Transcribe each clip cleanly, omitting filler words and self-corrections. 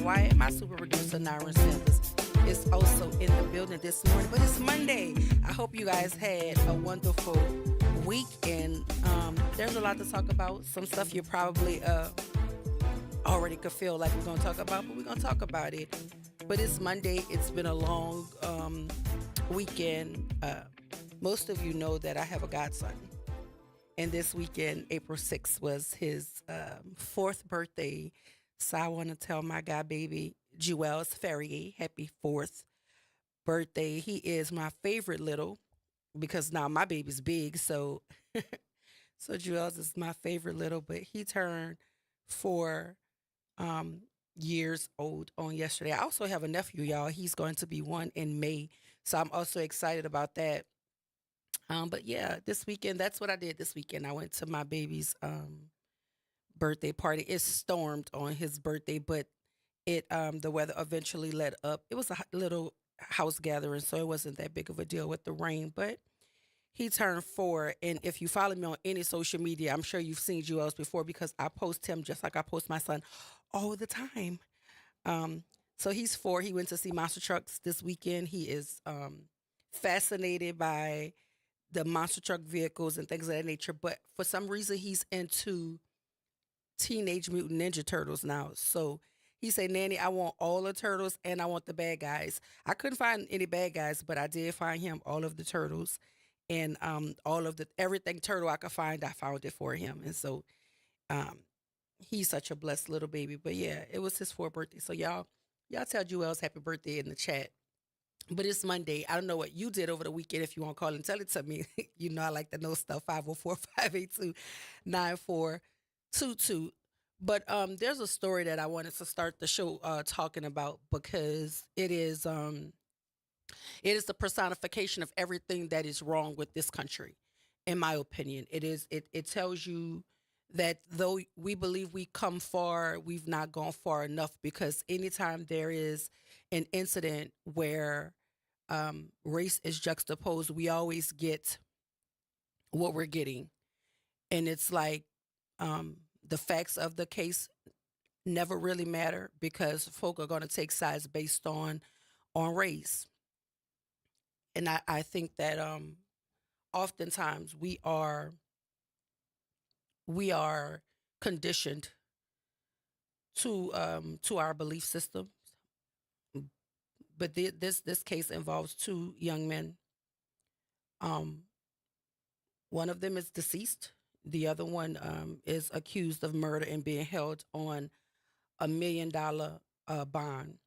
Wyatt. My super producer, Nyron Sanders, is also in the building this morning. But it's Monday. I hope you guys had a wonderful week. And there's a lot to talk about. Some stuff you probably already could feel like we're going to talk about, but we're going to talk about it. But it's Monday. It's been a long weekend. Most of you know that I have a godson. And this weekend, April 6th, was his fourth birthday. So I want to tell my god baby, Jewels Ferrier, happy fourth birthday. He is my favorite little, because now my baby's big. So so Jewels is my favorite little, but he turned 4 years old on yesterday. I also have a nephew, y'all. He's going to be 1 in May. So I'm also excited about that. But yeah, this weekend, that's what I did this weekend. I went to my baby's birthday party. It stormed on his birthday, but the weather eventually let up. It was a little house gathering, so it wasn't that big of a deal with the rain, but he turned 4. And if you follow me on any social media, I'm sure you've seen Jewels before, because I post him just like I post my son all the time. So he's 4. He went to see monster trucks this weekend. He is fascinated by the monster truck vehicles and things of that nature. But for some reason, he's into Teenage Mutant Ninja Turtles now. So he said, Nanny, I want all the turtles and I want the bad guys. I couldn't find any bad guys, but I did find him all of the turtles, and all of the everything turtle I could find, I found it for him. And so um, he's such a blessed little baby. But yeah, it was his 4th birthday. So y'all tell Jewels happy birthday in the chat. But it's Monday. I don't know what you did over the weekend. If you want to call and tell it to me, you know I like to know stuff. 504-582-9422. But there's a story that I wanted to start the show talking about, because it is the personification of everything that is wrong with this country, in my opinion. It tells you that though we believe we come far, we've not gone far enough, because anytime there is an incident where race is juxtaposed, we always get what we're getting. And it's like the facts of the case never really matter, because folk are going to take sides based on race. And I think that oftentimes we are conditioned to our belief system. But this case involves 2 young men. Um, One of them is deceased. The other one is accused of murder and being held on $1 million bond.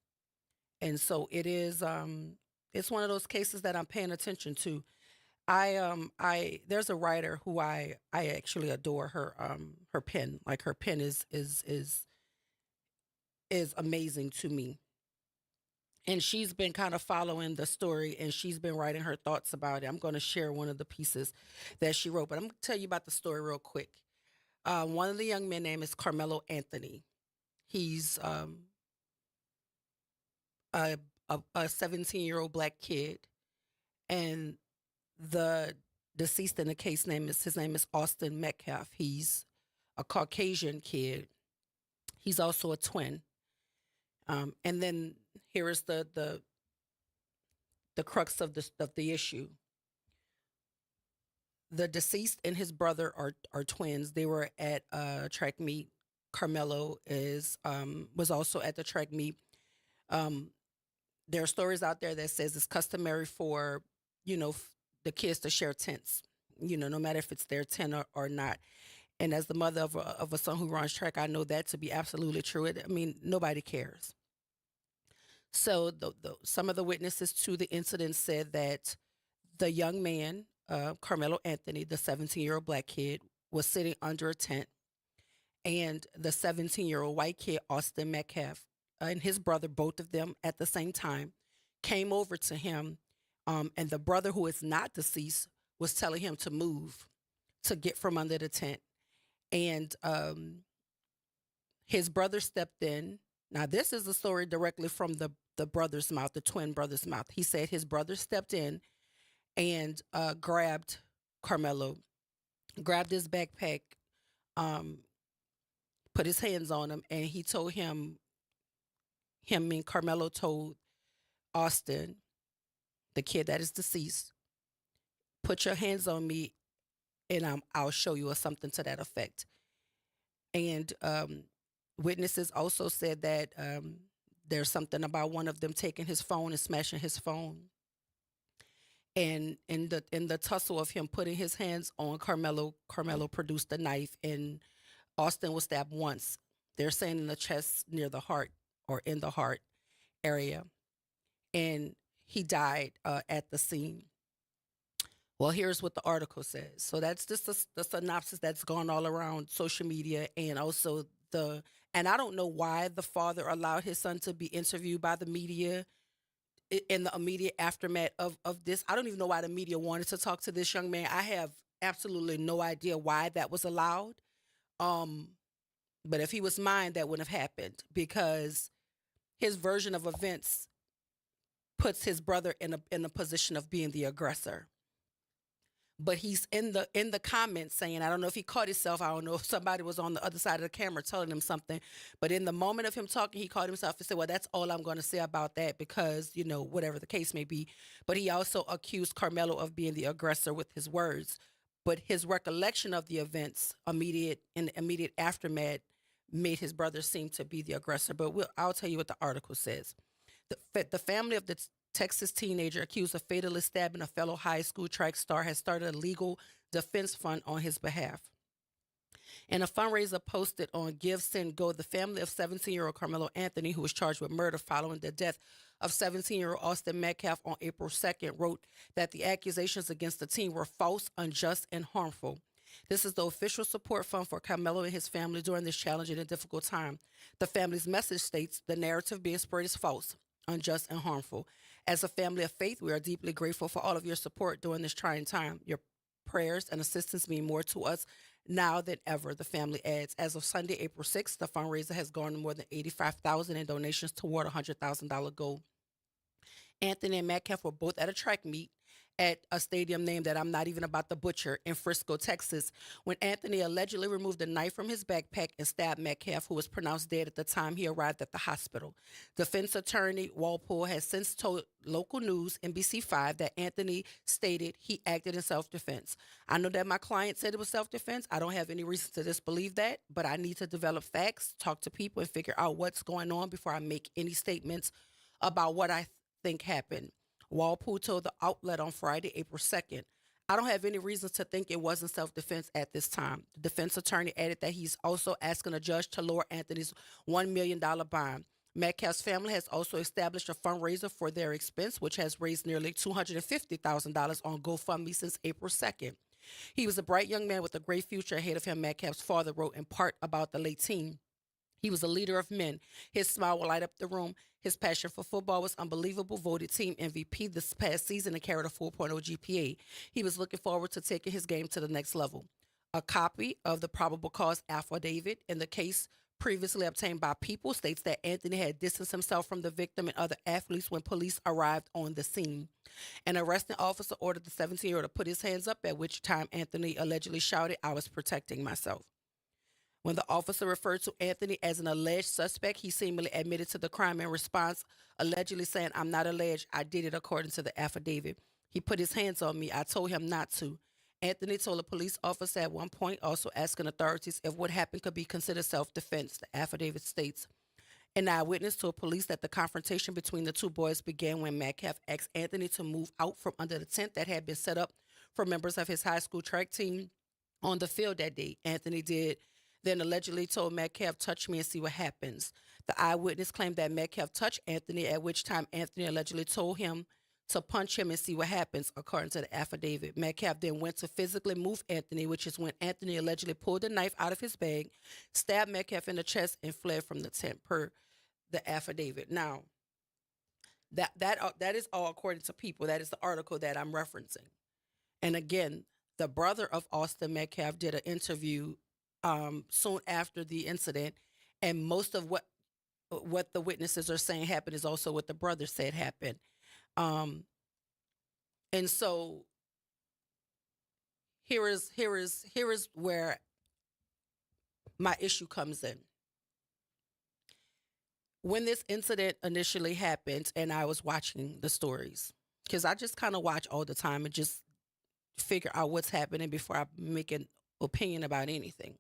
And so it's one of those cases that I'm paying attention to. I there's a writer who I actually adore her pen. Like, her pen is amazing to me. And she's been kind of following the story, and she's been writing her thoughts about it. I'm going to share one of the pieces that she wrote, but I'm going to tell you about the story real quick. One of the young men name is Carmelo Anthony. He's a 17-year-old black kid, and the deceased in the case his name is Austin Metcalf. He's a Caucasian kid. He's also a twin. And then here is the crux of the issue. The deceased and his brother are twins. They were at a track meet. Carmelo was also at the track meet. There are stories out there that says it's customary for the kids to share tents. No matter if it's their tent or not. And as the mother of a son who runs track, I know that to be absolutely true. I mean, nobody cares. So some of the witnesses to the incident said that the young man, Carmelo Anthony, the 17-year-old black kid, was sitting under a tent, and the 17-year-old white kid, Austin Metcalf, and his brother, both of them at the same time, came over to him, and the brother, who is not deceased, was telling him to move, to get from under the tent. And his brother stepped in. Now, this is a story directly from the brother's mouth, the twin brother's mouth. He said his brother stepped in and grabbed Carmelo, grabbed his backpack, put his hands on him, and he told him, him mean Carmelo told Austin, the kid that is deceased, put your hands on me and I'll show you, or something to that effect. And witnesses also said that there's something about one of them taking his phone and smashing his phone. And in the tussle of him putting his hands on Carmelo, Carmelo produced a knife, and Austin was stabbed once. They're saying in the chest near the heart, or in the heart area, and he died at the scene. Well, here's what the article says. So that's just the synopsis that's gone all around social media, and also the. And I don't know why the father allowed his son to be interviewed by the media in the immediate aftermath of this. I don't even know why the media wanted to talk to this young man. I have absolutely no idea why that was allowed. Um, but if he was mine, that wouldn't have happened, because his version of events puts his brother in a position of being the aggressor. But he's in the comments saying, I don't know if he caught himself. I don't know if somebody was on the other side of the camera telling him something. But in the moment of him talking, he caught himself and said, well, that's all I'm going to say about that, because, whatever the case may be. But he also accused Carmelo of being the aggressor with his words. But his recollection of the events in the immediate aftermath made his brother seem to be the aggressor. But I'll tell you what the article says. The family of the Texas teenager accused of fatally stabbing a fellow high school track star has started a legal defense fund on his behalf. In a fundraiser posted on Give, Send, Go, the family of 17-year-old Carmelo Anthony, who was charged with murder following the death of 17-year-old Austin Metcalf on April 2nd, wrote that the accusations against the teen were false, unjust, and harmful. This is the official support fund for Carmelo and his family during this challenging and difficult time. The family's message states, the narrative being spread is false, unjust, and harmful. As a family of faith, we are deeply grateful for all of your support during this trying time. Your prayers and assistance mean more to us now than ever, the family adds. As of Sunday, April 6th, the fundraiser has garnered more than $85,000 in donations toward a $100,000 goal. Anthony and Metcalf were both at a track meet at a stadium name that I'm not even about to butcher, in Frisco, Texas, when Anthony allegedly removed a knife from his backpack and stabbed Metcalf, who was pronounced dead at the time he arrived at the hospital. Defense attorney Walpole has since told local news, NBC5, that Anthony stated he acted in self-defense. I know that my client said it was self-defense. I don't have any reason to disbelieve that, but I need to develop facts, talk to people, and figure out what's going on before I make any statements about what I think happened. Walpole told the outlet on Friday, April 2nd, I don't have any reasons to think it wasn't self defense at this time. The defense attorney added that he's also asking a judge to lower Anthony's $1 million bond. Metcalf's family has also established a fundraiser for their expense, which has raised nearly $250,000 on GoFundMe since April 2nd. He was a bright young man with a great future ahead of him, Metcalf's father wrote in part about the late teen. He was a leader of men. His smile will light up the room. His passion for football was unbelievable. Voted team MVP this past season and carried a 4.0 GPA. He was looking forward to taking his game to the next level. A copy of the probable cause affidavit in the case previously obtained by People states that Anthony had distanced himself from the victim and other athletes when police arrived on the scene. An arresting officer ordered the 17-year-old to put his hands up, at which time Anthony allegedly shouted, I was protecting myself. When the officer referred to Anthony as an alleged suspect, he seemingly admitted to the crime in response, allegedly saying, I'm not alleged, I did it according to the affidavit. He put his hands on me. I told him not to. Anthony told a police officer at one point, also asking authorities if what happened could be considered self-defense. The affidavit states, an eyewitness told police that the confrontation between the two boys began when Metcalf asked Anthony to move out from under the tent that had been set up for members of his high school track team on the field that day. Anthony did then allegedly told Metcalf, touch me and see what happens. The eyewitness claimed that Metcalf touched Anthony, at which time Anthony allegedly told him to punch him and see what happens, according to the affidavit. Metcalf then went to physically move Anthony, which is when Anthony allegedly pulled the knife out of his bag, stabbed Metcalf in the chest, and fled from the tent, per the affidavit. Now, that is all according to People. That is the article that I'm referencing. And again, the brother of Austin Metcalf did an interview soon after the incident, and most of what the witnesses are saying happened is also what the brother said happened. Um, and so here is where my issue comes in. when this incident initially happened and I was watching the stories, because I just kind of watch all the time and just figure out what's happening before I make an opinion about anything.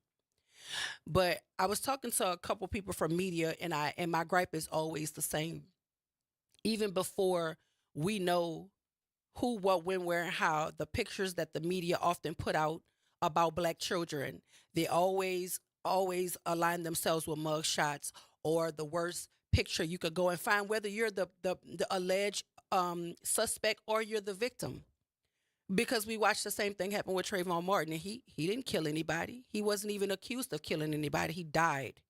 But I was talking to a couple people from media, and my gripe is always the same. Even before we know who, what, when, where, and how, the pictures that the media often put out about black children, they always align themselves with mug shots or the worst picture you could go and find, whether you're the alleged suspect or you're the victim. Because we watched the same thing happen with Trayvon Martin, and he didn't kill anybody. He wasn't even accused of killing anybody. He died.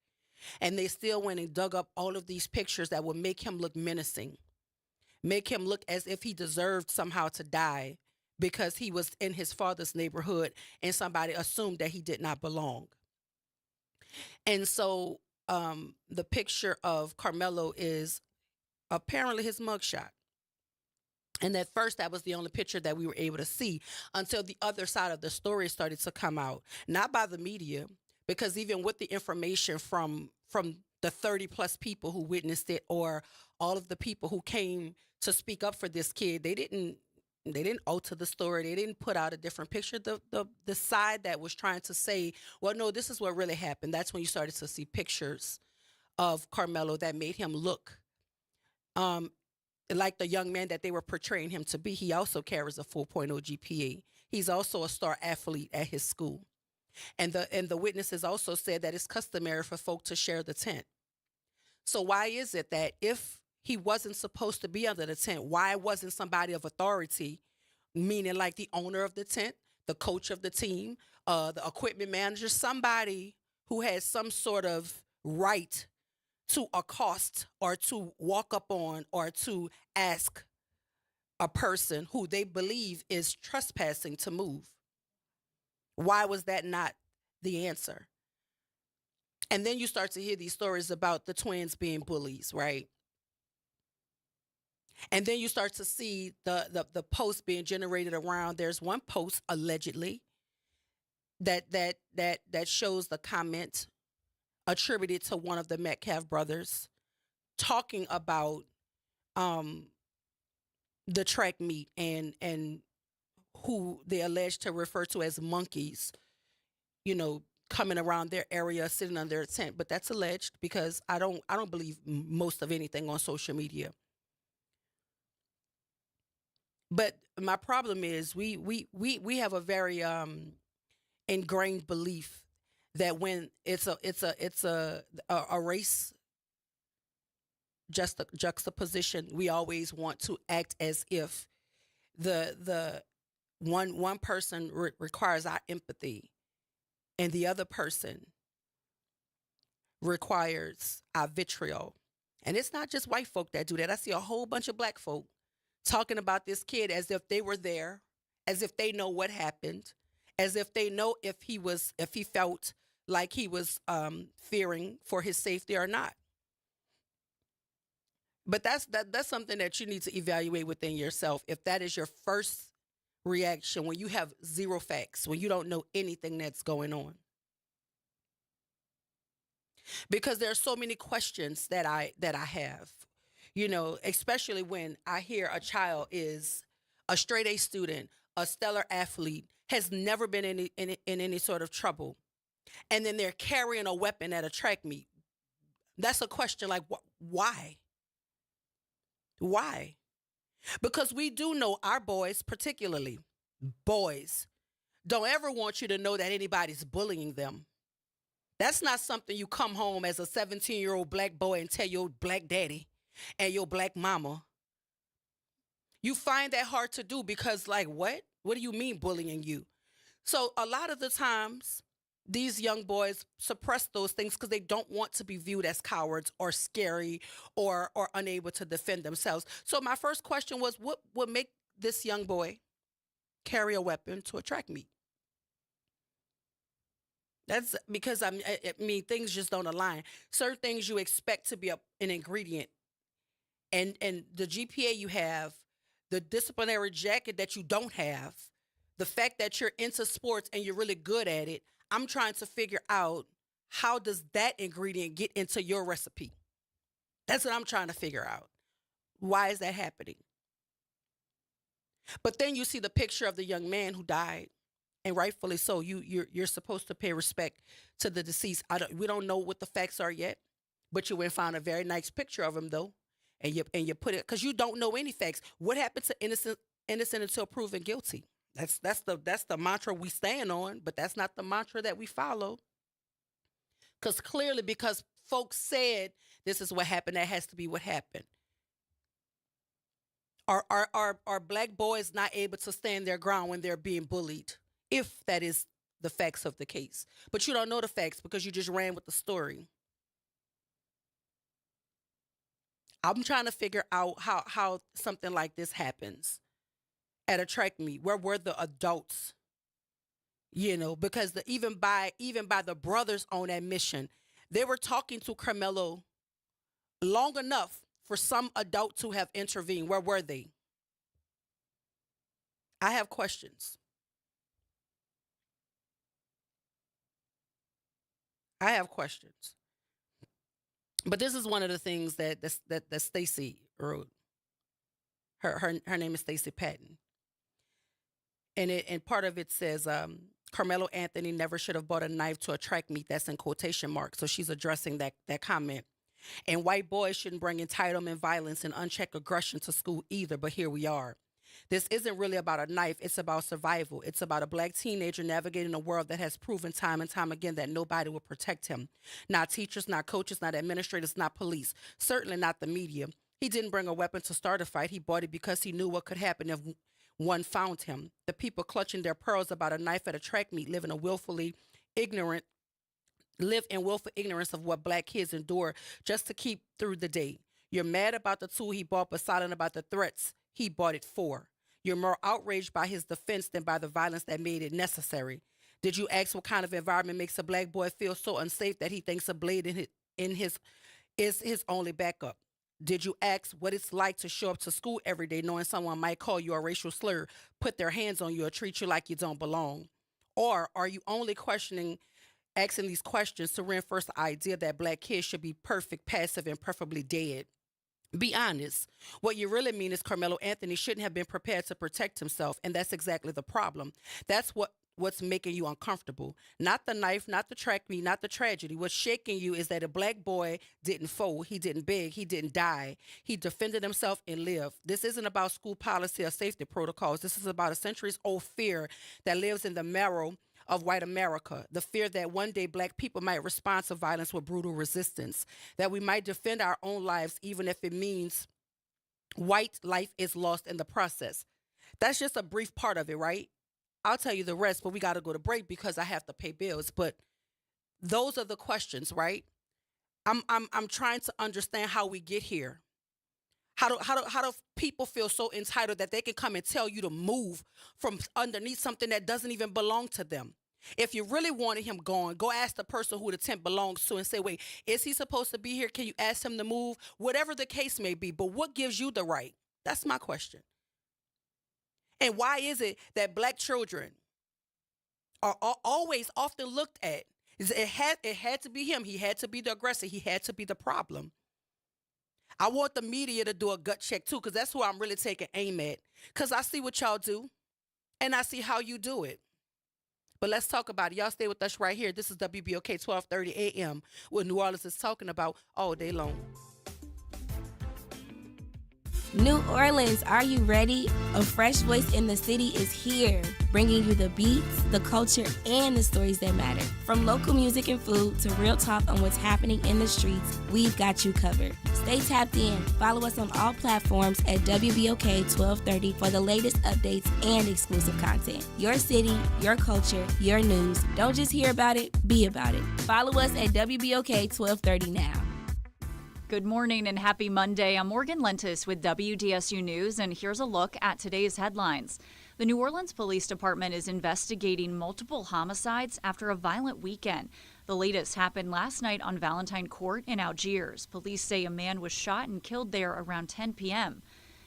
And they still went and dug up all of these pictures that would make him look menacing, make him look as if he deserved somehow to die because he was in his father's neighborhood and somebody assumed that he did not belong. And so the picture of Carmelo is apparently his mugshot. And at first, that was the only picture that we were able to see until the other side of the story started to come out, not by the media, because even with the information from the 30 plus people who witnessed it, or all of the people who came to speak up for this kid, they didn't alter the story. They didn't put out a different picture. The side that was trying to say, well, no, this is what really happened. That's when you started to see pictures of Carmelo that made him look um, like the young man that they were portraying him to be. He also carries a 4.0 GPA. He's also a star athlete at his school. And the witnesses also said that it's customary for folk to share the tent. So why is it that if he wasn't supposed to be under the tent, why wasn't somebody of authority, meaning like the owner of the tent, the coach of the team, the equipment manager, somebody who has some sort of right to accost or to walk up on or to ask a person who they believe is trespassing to move? Why was that not the answer? And then you start to hear these stories about the twins being bullies, right? And then you start to see the posts being generated around. There's one post allegedly that shows the comment attributed to one of the Metcalf brothers talking about um the track meet and who they alleged to refer to as monkeys, you know, coming around their area, sitting under their tent. But that's alleged, because I don't believe most of anything on social media. But my problem is we have a very ingrained belief that when it's a race juxtaposition, we always want to act as if the one person requires our empathy and the other person requires our vitriol. And it's not just white folk that do that. I see a whole bunch of black folk talking about this kid as if they were there, as if they know what happened, as if they know if he felt like he was fearing for his safety or not. But that's something that you need to evaluate within yourself. If that is your first reaction when you have zero facts, when you don't know anything that's going on. Because there are so many questions that I have. You know, especially when I hear a child is a straight A student, a stellar athlete, has never been in any sort of trouble, and then they're carrying a weapon at a track meet. That's a question like, why? Why? Because we do know our boys, particularly boys, don't ever want you to know that anybody's bullying them. That's not something you come home as a 17-year-old black boy and tell your black daddy and your black mama. You find that hard to do because, like, what? What do you mean bullying you? So, a lot of the times, these young boys suppress those things because they don't want to be viewed as cowards or scary or unable to defend themselves. So, my first question was, what would make this young boy carry a weapon to a track meet? That's because I mean, things just don't align. Certain things you expect to be an ingredient, and the GPA you have, the disciplinary jacket that you don't have, the fact that you're into sports and you're really good at it. I'm trying to figure out, how does that ingredient get into your recipe? That's what I'm trying to figure out. Why is that happening? But then you see the picture of the young man who died, and rightfully so. You're supposed to pay respect to the deceased. We don't know what the facts are yet, but you went and found a very nice picture of him though, and you put it because you don't know any facts. What happened to innocent until proven guilty? That's the mantra we stand on, but that's not the mantra that we follow. Because folks said this is what happened, that has to be what happened. Are black boys not able to stand their ground when they're being bullied, if that is the facts of the case? But you don't know the facts because you just ran with the story. I'm trying to figure out how something like this happens at a track meet. Where were the adults? Because even by the brothers on admission, they were talking to Carmelo long enough for some adult to have intervened. Where were they? I have questions. I have questions. But this is one of the things that Stacey wrote. Her name is Stacey Patton. And part of it says Carmelo Anthony never should have bought a knife to a track meet. That's in quotation marks. So she's addressing that comment. And white boys shouldn't bring entitlement, violence, and unchecked aggression to school either. But here we are. This isn't really about a knife. It's about survival. It's about a black teenager navigating a world that has proven time and time again that nobody will protect him. Not teachers, not coaches, not administrators, not police. Certainly not the media. He didn't bring a weapon to start a fight. He bought it because he knew what could happen if one found him. The people clutching their pearls about a knife at a track meet live in willful ignorance of what black kids endure just to keep through the day. You're mad about the tool he bought, but silent about the threats he bought it for. You're more outraged by his defense than by the violence that made it necessary. Did you ask what kind of environment makes a black boy feel so unsafe that he thinks a blade is his only backup? Did you ask what it's like to show up to school every day knowing someone might call you a racial slur, put their hands on you, or treat you like you don't belong? Or are you only asking these questions to reinforce the idea that black kids should be perfect, passive, and preferably dead? Be honest. What you really mean is Carmelo Anthony shouldn't have been prepared to protect himself, and that's exactly the problem. That's what's making you uncomfortable. Not the knife, not the track meet, not the tragedy. What's shaking you is that a black boy didn't fold, he didn't beg, he didn't die. He defended himself and lived. This isn't about school policy or safety protocols. This is about a centuries-old fear that lives in the marrow of white America, the fear that one day black people might respond to violence with brutal resistance, that we might defend our own lives even if it means white life is lost in the process. That's just a brief part of it, right? I'll tell you the rest, but we got to go to break because I have to pay bills. But those are the questions, right? I'm trying to understand how we get here. How do people feel so entitled that they can come and tell you to move from underneath something that doesn't even belong to them? If you really wanted him gone, go ask the person who the tent belongs to and say, wait, is he supposed to be here? Can you ask him to move? Whatever the case may be. But what gives you the right? That's my question. And why is it that black children are always often looked at? It had to be him. He had to be the aggressor. He had to be the problem. I want the media to do a gut check too, because that's who I'm really taking aim at. Because I see what y'all do, and I see how you do it. But let's talk about it. Y'all stay with us right here. This is WBOK 1230 AM, what New Orleans is talking about all day long. New Orleans, are you ready? A fresh voice in the city is here, bringing you the beats, the culture, and the stories that matter. From local music and food to real talk on what's happening in the streets, we've got you covered. Stay tapped in. Follow us on all platforms at WBOK 1230 for the latest updates and exclusive content. Your city, your culture, your news. Don't just hear about it, be about it. Follow us at WBOK 1230 now. Good morning and happy Monday. I'm Morgan Lentis with WDSU News, and here's a look at today's headlines. The New Orleans Police Department is investigating multiple homicides after a violent weekend. The latest happened last night on Valentine Court in Algiers. Police say a man was shot and killed there around 10 p.m.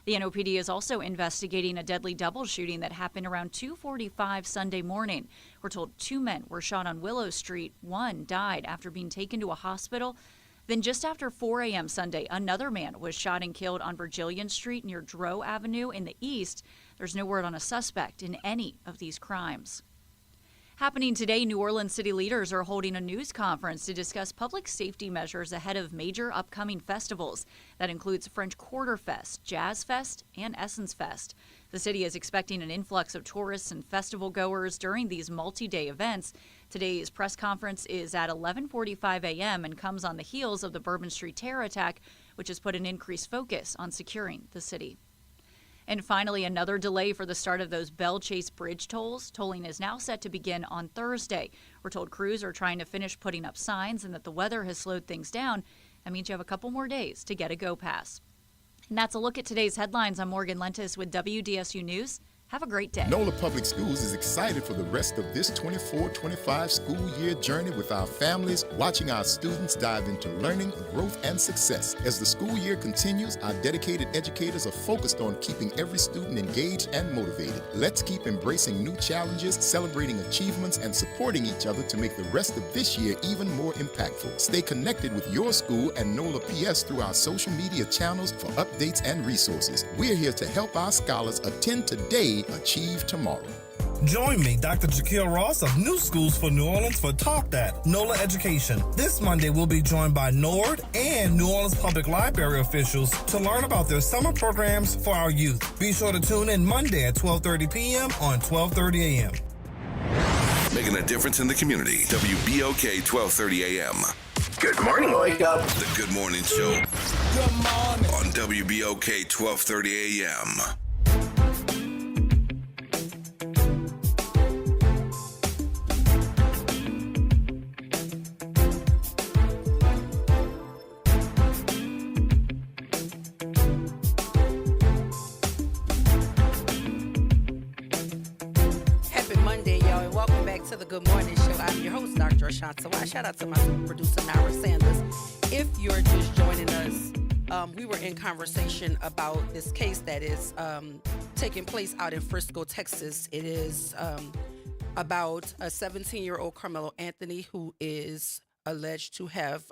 The NOPD is also investigating a deadly double shooting that happened around 2:45 Sunday morning. We're told 2 men were shot on Willow Street. One died after being taken to a hospital. Then just after 4 a.m. Sunday, another man was shot and killed on Virgilian Street near Dro Avenue in the east. There's no word on a suspect in any of these crimes. Happening today, New Orleans city leaders are holding a news conference to discuss public safety measures ahead of major upcoming festivals. That includes French Quarter Fest, Jazz Fest, and Essence Fest. The city is expecting an influx of tourists and festival goers during these multi-day events. Today's press conference is at 11:45 a.m. and comes on the heels of the Bourbon Street terror attack, which has put an increased focus on securing the city. And finally, another delay for the start of those Belle Chase Bridge tolls. Tolling is now set to begin on Thursday. We're told crews are trying to finish putting up signs and that the weather has slowed things down. That means you have a couple more days to get a go pass. And that's a look at today's headlines. I'm Morgan Lentis with WDSU News. Have a great day. NOLA Public Schools is excited for the rest of this 24-25 school year journey with our families, watching our students dive into learning, growth, and success. As the school year continues, our dedicated educators are focused on keeping every student engaged and motivated. Let's keep embracing new challenges, celebrating achievements, and supporting each other to make the rest of this year even more impactful. Stay connected with your school and NOLA PS through our social media channels for updates and resources. We're here to help our scholars attend today, achieve tomorrow. Join me, Dr. Jaquil Ross of New Schools for New Orleans for Talk That, NOLA Education. This Monday, we'll be joined by NORD and New Orleans Public Library officials to learn about their summer programs for our youth. Be sure to tune in Monday at 12:30 p.m. on 12:30 a.m. Making a difference in the community. WBOK 1230 a.m. Good morning, wake up. The Good Morning Show. Good morning. On WBOK 1230 a.m. To the Good Morning Show. I'm your host, Dr. Ashanta White. Shout out to my producer, Nara Sanders. If you're just joining us, we were in conversation about this case that is taking place out in Frisco, Texas. It is about a 17-year-old Carmelo Anthony who is alleged to have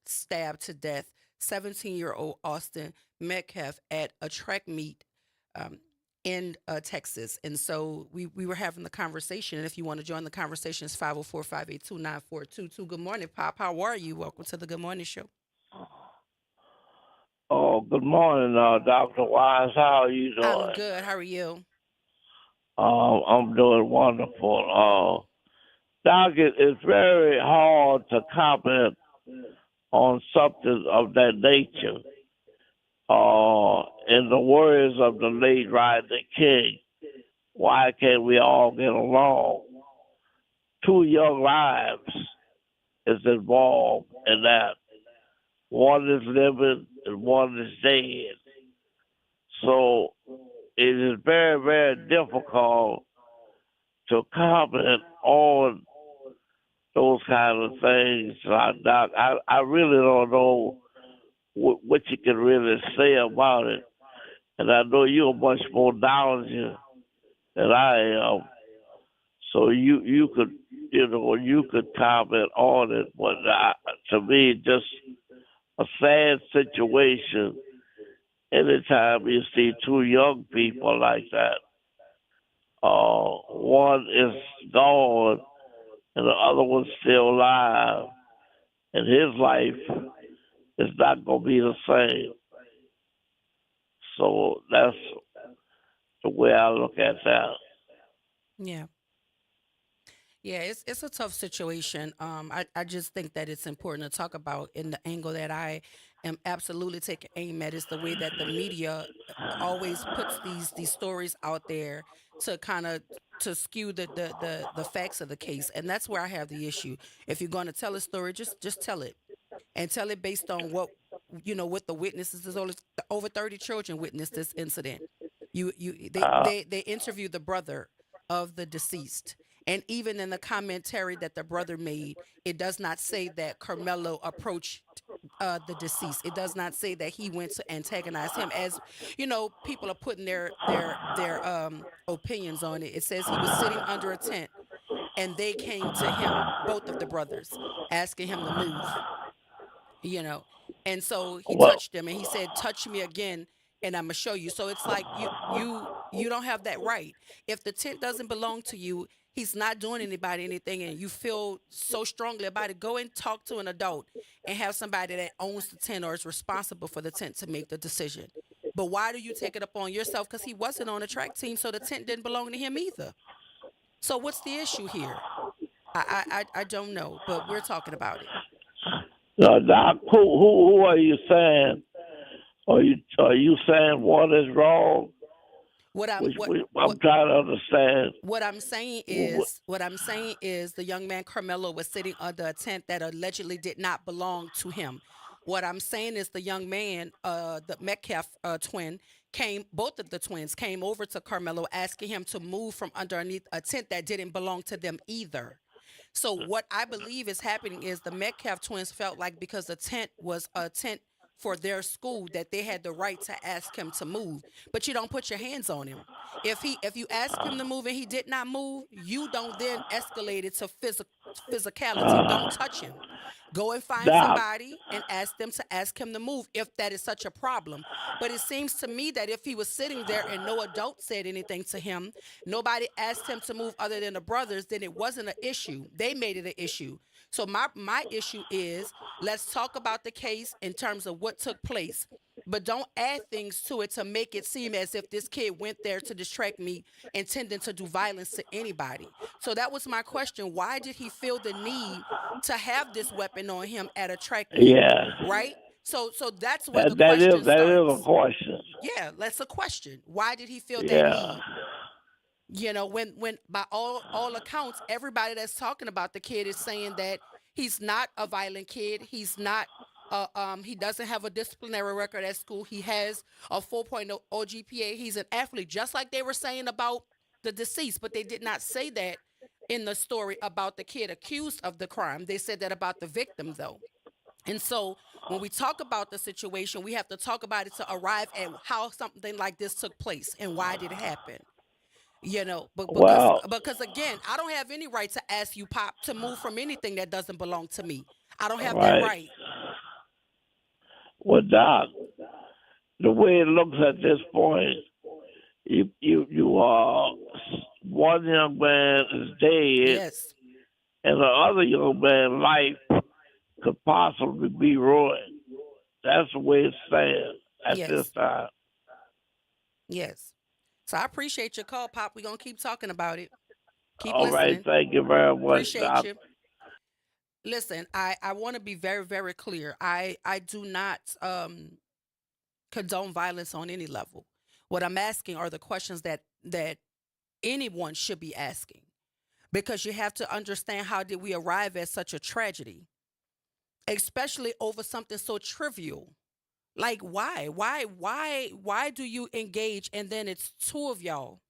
stabbed to death 17-year-old Austin Metcalf at a track meet in Texas. And so we were having the conversation. And if you want to join the conversation, it's 504-582-9422. Good morning, Pop. How are you? Welcome to the Good Morning Show. Oh, good morning, Dr. Wise. How are you doing? I'm good. How are you? I'm doing wonderful. Doc, it's very hard to comment on something of that nature. In the words of the late Rodney King, why can't we all get along? Two young lives is involved in that. One is living and one is dead. So it is very, very difficult to comment on those kind of things. Doc, I really don't know what you can really say about it. And I know you're much more knowledgeable than I am. So you could comment on it. But to me, just a sad situation anytime you see two young people like that. One is gone and the other one's still alive. And his life is not going to be the same. So that's the way I look at that. Yeah. Yeah, it's a tough situation. I just think that it's important to talk about in the angle that I am absolutely taking aim at is the way that the media always puts these stories out there to kind of to skew the facts of the case. And that's where I have the issue. If you're going to tell a story, just tell it. And tell it based on what the witnesses. There's over 30 children witnessed this incident. They interviewed the brother of the deceased. And even in the commentary that the brother made, it does not say that Carmelo approached the deceased. It does not say that he went to antagonize him. As you know, people are putting their opinions on it. It says he was sitting under a tent, and they came to him, both of the brothers, asking him to move. you know. And so he Well, touched him and he said, touch me again and I'm gonna show you. So it's like you don't have that right. If the tent doesn't belong to you, he's not doing anybody anything and you feel so strongly about it, go and talk to an adult and have somebody that owns the tent or is responsible for the tent to make the decision. But why do you take it upon yourself? Because he wasn't on the track team, so the tent didn't belong to him either. So what's the issue here? I don't know, but we're talking about it. Doc, who are you saying? Are you saying what is wrong? I'm trying to understand. What I'm saying is the young man Carmelo was sitting under a tent that allegedly did not belong to him. What I'm saying is the young man, the Metcalf twin, both of the twins came over to Carmelo asking him to move from underneath a tent that didn't belong to them either. So what I believe is happening is the Metcalf twins felt like because the tent was a tent for their school that they had the right to ask him to move. But you don't put your hands on him. If you ask him to move and he did not move, you don't then escalate it to physicality. Don't touch him. Go and find somebody and ask them to ask him to move if that is such a problem. But it seems to me that if he was sitting there and no adult said anything to him, nobody asked him to move other than the brothers, then it wasn't an issue. They made it an issue. So my issue is, let's talk about the case in terms of what took place, but don't add things to it to make it seem as if this kid went there to distract me, intending to do violence to anybody. So that was my question. Why did he feel the need to have this weapon on him at a track meet? Yeah. Right? So that's where the question starts. That is a question. Yeah, that's a question. Why did he feel that Yeah. need? You know, when by all accounts, everybody that's talking about the kid is saying that he's not a violent kid. He's not. He doesn't have a disciplinary record at school. He has a 4.0 GPA. He's an athlete, just like they were saying about the deceased, but they did not say that in the story about the kid accused of the crime. They said that about the victim, though. And so when we talk about the situation, we have to talk about it to arrive at how something like this took place and why did it happen. You know, because again, I don't have any right to ask you, Pop, to move from anything that doesn't belong to me. I don't have that right. Well, Doc, the way it looks at this point, you are one young man is dead, Yes. and the other young man's life could possibly be ruined. That's the way it stands at this time. Yes. So I appreciate your call, Pop. We're going to keep talking about it. Keep All listening. right, thank you very much. Appreciate Doc. you. Listen, I want to be very, very clear. I do not condone violence on any level. What I'm asking are the questions that anyone should be asking, because you have to understand, how did we arrive at such a tragedy, especially over something so trivial? Like, why do you engage and then it's two of y'all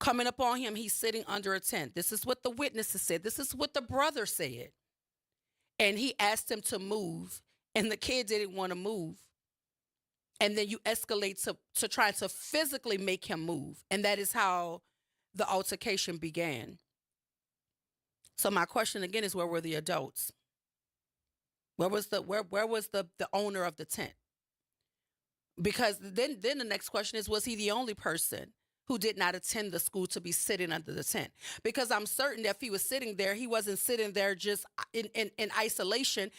coming up on him? He's sitting under a tent. This is what the witnesses said. This is what the brother said. And he asked him to move, and the kid didn't want to move. And then you escalate to try to physically make him move. And that is how the altercation began. So my question again is, where were the adults? Where was the owner of the tent? Because then the next question is, was he the only person who did not attend the school to be sitting under the tent? Because I'm certain that if he was sitting there, he wasn't sitting there just in isolation.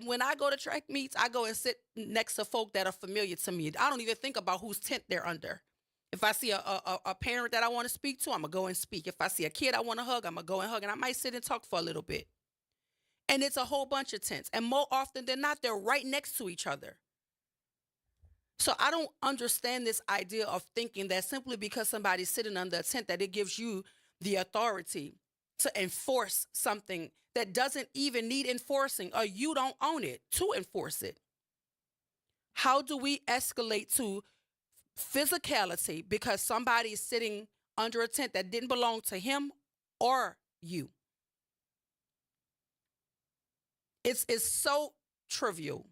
When I go to track meets, I go and sit next to folk that are familiar to me. I don't even think about whose tent they're under. If I see a parent that I want to speak to, I'm going to go and speak. If I see a kid I want to hug, I'm going to go and hug. And I might sit and talk for a little bit. And it's a whole bunch of tents. And more often than not, they're right next to each other. So I don't understand this idea of thinking that simply because somebody's sitting under a tent that it gives you the authority to enforce something that doesn't even need enforcing, or you don't own it to enforce it. How do we escalate to physicality because somebody is sitting under a tent that didn't belong to him or you? It's so trivial.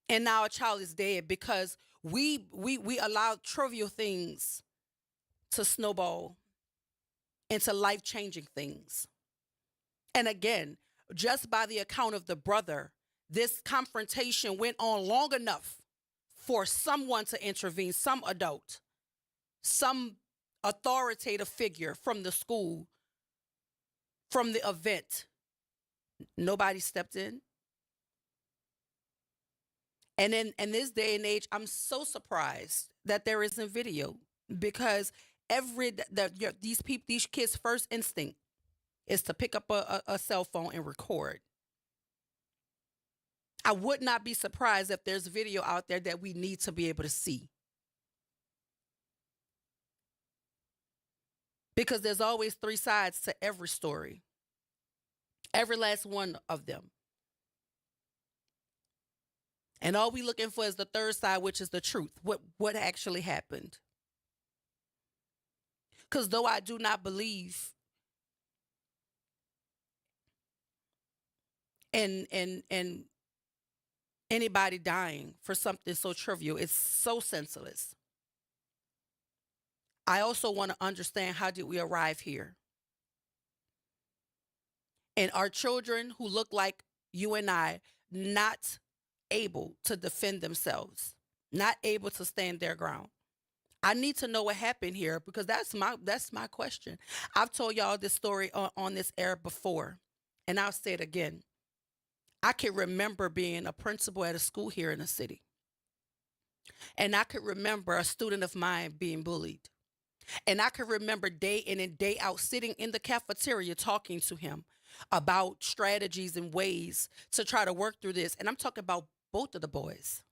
And now a child is dead because we allow trivial things to snowball into life-changing things. And again, just by the account of the brother, this confrontation went on long enough for someone to intervene, some adult, some authoritative figure from the school, from the event. Nobody stepped in. And in this day and age, I'm so surprised that there isn't video, because these kids' first instinct is to pick up a cell phone and record. I would not be surprised if there's video out there that we need to be able to see. Because there's always three sides to every story. Every last one of them. And all we looking for is the third side, which is the truth. What actually happened? Because though I do not believe in anybody dying for something so trivial, it's so senseless. I also want to understand, how did we arrive here? And our children who look like you and I, not able to defend themselves, not able to stand their ground. I need to know what happened here, because that's my question. I've told y'all this story on this air before, and I'll say it again. I can remember being a principal at a school here in the city. And I could remember a student of mine being bullied. And I could remember day in and day out sitting in the cafeteria talking to him about strategies and ways to try to work through this. And I'm talking about both of the boys.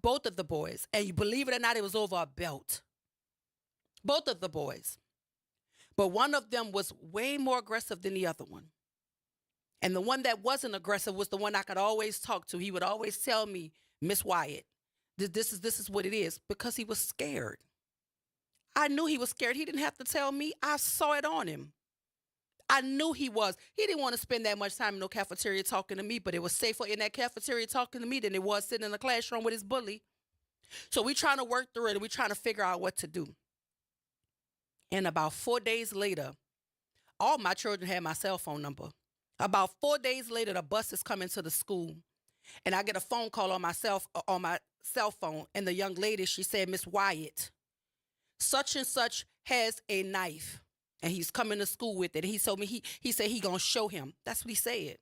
Both of the boys. And you believe it or not, it was over a belt. Both of the boys. But one of them was way more aggressive than the other one. And the one that wasn't aggressive was the one I could always talk to. He would always tell me, Miss Wyatt, this is what it is, because he was scared. I knew he was scared. He didn't have to tell me. I saw it on him. I knew he was. He didn't want to spend that much time in no cafeteria talking to me, but it was safer in that cafeteria talking to me than it was sitting in the classroom with his bully. So we're trying to work through it, and we're trying to figure out what to do. And about 4 days later, all my children had my cell phone number. About 4 days later, the bus is coming to the school, and I get a phone call on my cell phone, and the young lady, she said, Miss Wyatt, such and such has a knife, and he's coming to school with it. And he told me, he said he gonna show him. That's what he said.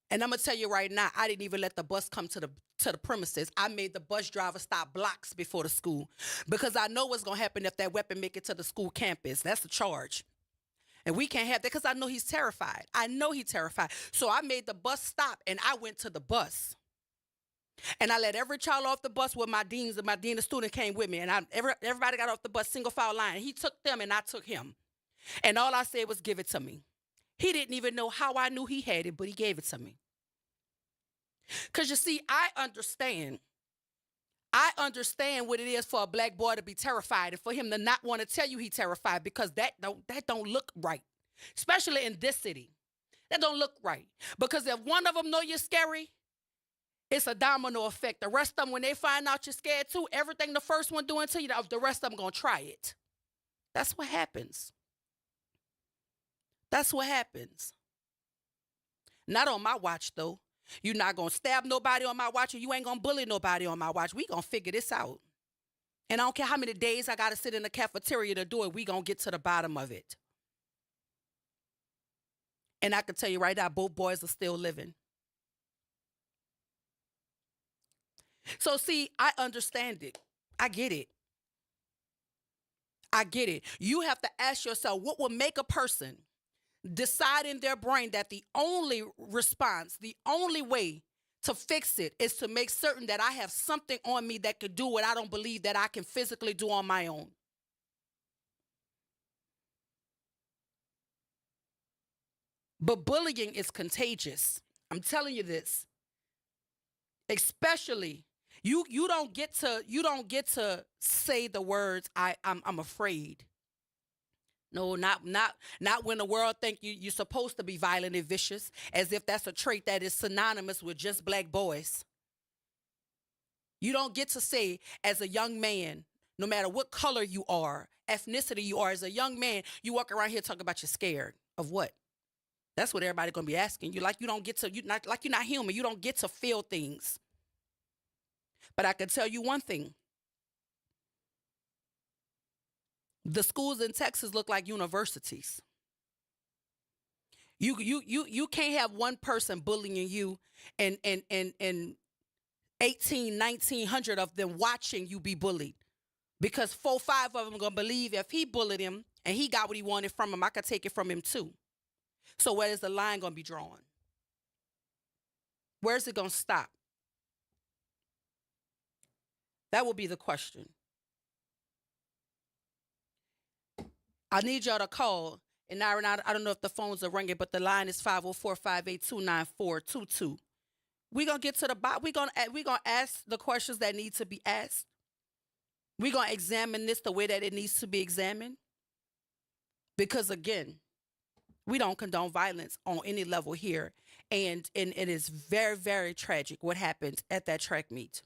And I'm gonna tell you right now, I didn't even let the bus come to the premises. I made the bus driver stop blocks before the school, because I know what's gonna happen if that weapon make it to the school campus. That's the charge. And we can't have that, because I know he's terrified. I know he's terrified. So I made the bus stop, and I went to the bus. And I let every child off the bus with my deans, and my dean of student came with me. And everybody got off the bus, single file line. He took them, and I took him. And all I said was, give it to me. He didn't even know how I knew he had it, but he gave it to me. Because you see, I understand what it is for a black boy to be terrified, and for him to not want to tell you he's terrified, because that don't look right, especially in this city. That don't look right, because if one of them know you're scary, it's a domino effect. The rest of them, when they find out you're scared too, everything the first one doing to you, the rest of them gonna try it. That's what happens. That's what happens. Not on my watch, though. You're not going to stab nobody on my watch, and you ain't going to bully nobody on my watch. We going to figure this out. And I don't care how many days I got to sit in the cafeteria to do it. We going to get to the bottom of it. And I can tell you right now, both boys are still living. So, see, I understand it. I get it. I get it. You have to ask yourself, what will make a person decide in their brain that the only response, the only way to fix it is to make certain that I have something on me that could do what I don't believe that I can physically do on my own? But bullying is contagious. I'm telling you this. Especially, you don't get to say the words I'm afraid. No, not when the world think you're supposed to be violent and vicious, as if that's a trait that is synonymous with just black boys. You don't get to say, as a young man, no matter what color you are, ethnicity you are, as a young man, you walk around here talking about you're scared of what? That's what everybody gonna be asking you. Like you don't get to, you're not human. You don't get to feel things. But I can tell you one thing. The schools in Texas look like universities. You can't have one person bullying you and 1900 of them watching you be bullied. Because 4, 5 of them are gonna believe if he bullied him and he got what he wanted from him, I could take it from him too. So where is the line gonna be drawn? Where's it gonna stop? That will be the question. I need y'all to call. And now, I don't know if the phones are ringing, but the line is 504-582-9422. We're going to get to the bottom. We're going to ask the questions that need to be asked. We're going to examine this the way that it needs to be examined. Because, again, we don't condone violence on any level here. And it is very, very tragic what happened at that track meet.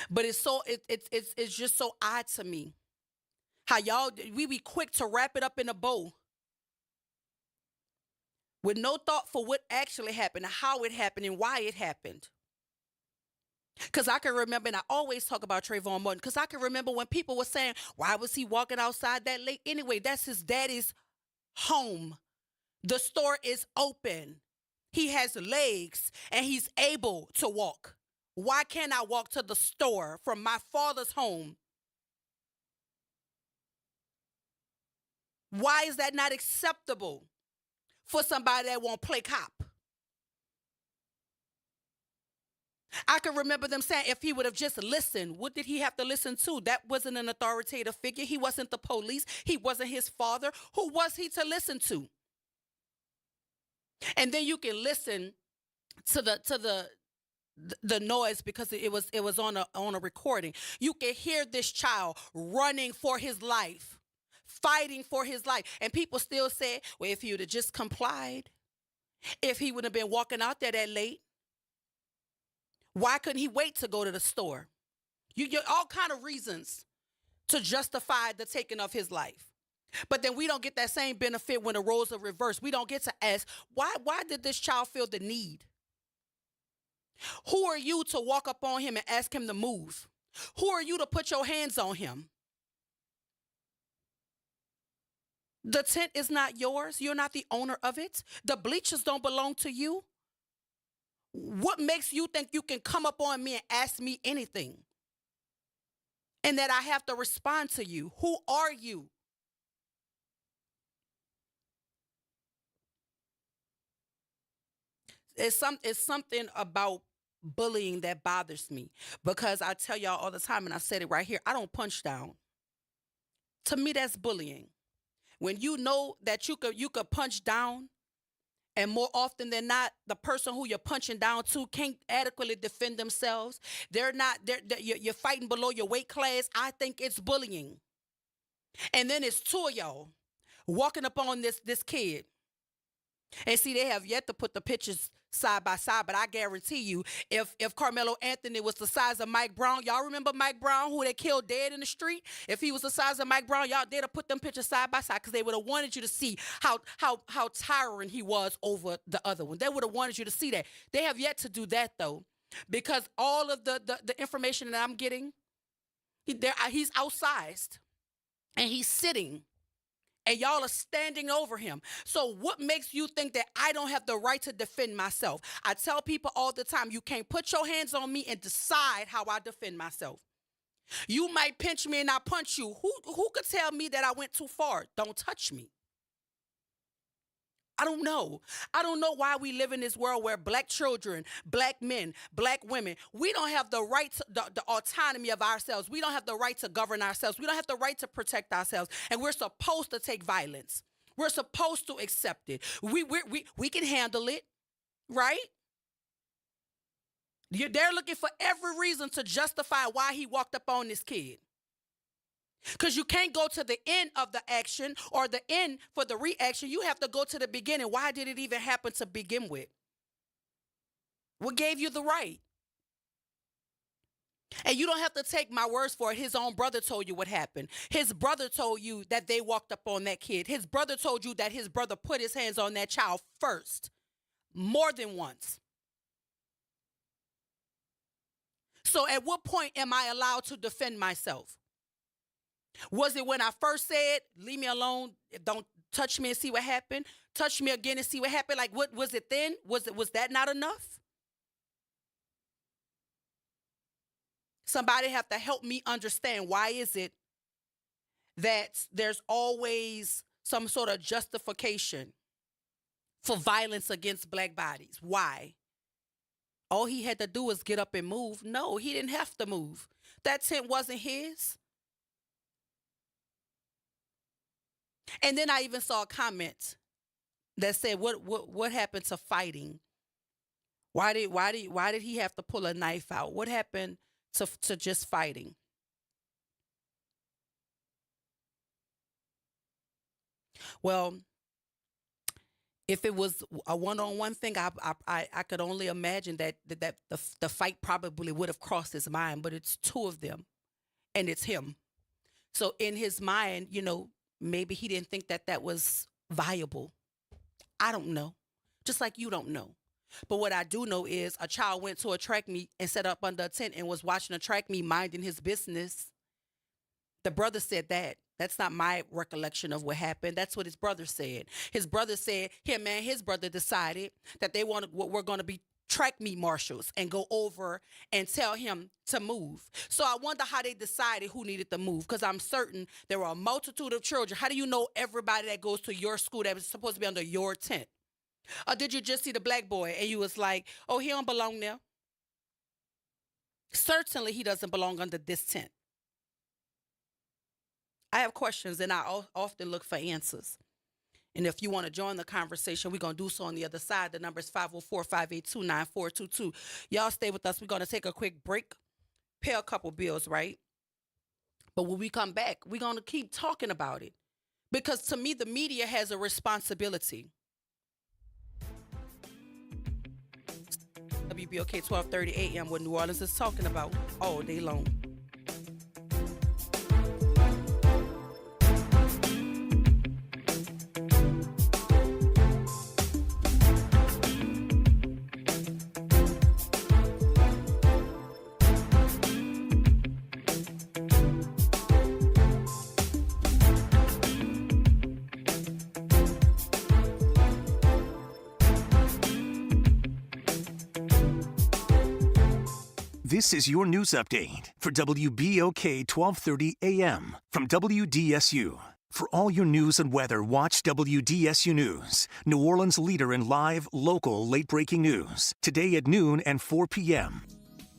But it's just so odd to me how y'all, we be quick to wrap it up in a bow with no thought for what actually happened, how it happened, and why it happened. Because I can remember, and I always talk about Trayvon Martin, because I can remember when people were saying, why was he walking outside that late? Anyway, that's his daddy's home. The store is open. He has legs, and he's able to walk. Why can't I walk to the store from my father's home? Why is that not acceptable for somebody that won't play cop? I can remember them saying if he would have just listened, what did he have to listen to? That wasn't an authoritative figure. He wasn't the police. He wasn't his father. Who was he to listen to? And then you can listen to the noise because it was on a recording. You can hear this child running for his life, fighting for his life. And people still say, well, if he would have just complied, if he would have been walking out there that late, why couldn't he wait to go to the store? You get all kind of reasons to justify the taking of his life. But then we don't get that same benefit when the roles are reversed. We don't get to ask, why did this child feel the need? Who are you to walk up on him and ask him to move? Who are you to put your hands on him? The tent is not yours. You're not the owner of it. The bleachers don't belong to you. What makes you think you can come up on me and ask me anything? And that I have to respond to you? Who are you? It's something about bullying that bothers me, because I tell y'all all the time, and I said it right here, I don't punch down. To me, that's bullying. When you know that you could punch down, and more often than not, the person who you're punching down to can't adequately defend themselves. You're fighting below your weight class. I think it's bullying. And then it's two of y'all walking up on this kid. And see, they have yet to put the pictures side by side, but I guarantee you, if Carmelo Anthony was the size of Mike Brown, y'all remember Mike Brown, who they killed dead in the street? If he was the size of Mike Brown, y'all did have put them pictures side by side, because they would have wanted you to see how tyrant he was over the other one. They would have wanted you to see that. They have yet to do that, though, because all of the information that I'm getting, he's outsized, and he's sitting, and y'all are standing over him. So what makes you think that I don't have the right to defend myself? I tell people all the time, you can't put your hands on me and decide how I defend myself. You might pinch me and I punch you. Who could tell me that I went too far? Don't touch me. I don't know. I don't know why we live in this world where black children, black men, black women, we don't have the right to the autonomy of ourselves. We don't have the right to govern ourselves. We don't have the right to protect ourselves. And we're supposed to take violence. We're supposed to accept it. We can handle it, right? They're looking for every reason to justify why he walked up on this kid. Because you can't go to the end of the action or the end for the reaction. You have to go to the beginning. Why did it even happen to begin with? What gave you the right? And you don't have to take my words for it. His own brother told you what happened. His brother told you that they walked up on that kid. His brother told you that his brother put his hands on that child first, more than once. So at what point am I allowed to defend myself? Was it when I first said, leave me alone, don't touch me and see what happened? Touch me again and see what happened? Like, what was it then? Was that not enough? Somebody have to help me understand, why is it that there's always some sort of justification for violence against black bodies? Why? All he had to do was get up and move. No, he didn't have to move. That tent wasn't his. And then I even saw a comment that said, what happened to fighting? Why did he have to pull a knife out? What happened to just fighting? Well, if it was a one-on-one thing, I could only imagine that the fight probably would have crossed his mind, but it's two of them and it's him. So in his mind, maybe he didn't think that was viable. I don't know. Just like you don't know. But what I do know is a child went to a track meet and set up under a tent and was watching a track meet, minding his business. The brother said that. That's not my recollection of what happened. That's what his brother said. His brother said, his brother decided that we're going to be track meet marshals and go over and tell him to move. So I wonder how they decided who needed to move, because I'm certain there were a multitude of children. How do you know everybody that goes to your school that was supposed to be under your tent? Or did you just see the black boy and you was like, oh, he don't belong there? Certainly he doesn't belong under this tent. I have questions and I often look for answers. And if you want to join the conversation, we're going to do so on the other side. The number is 504-582-9422. Y'all stay with us. We're going to take a quick break, pay a couple bills, right? But when we come back, we're going to keep talking about it. Because to me, the media has a responsibility. WBOK 1230 AM, what New Orleans is talking about all day long. This is your news update for WBOK 1230 AM from WDSU. For all your news and weather, watch WDSU News, New Orleans' leader in live, local, late-breaking news. Today at noon and 4 p.m.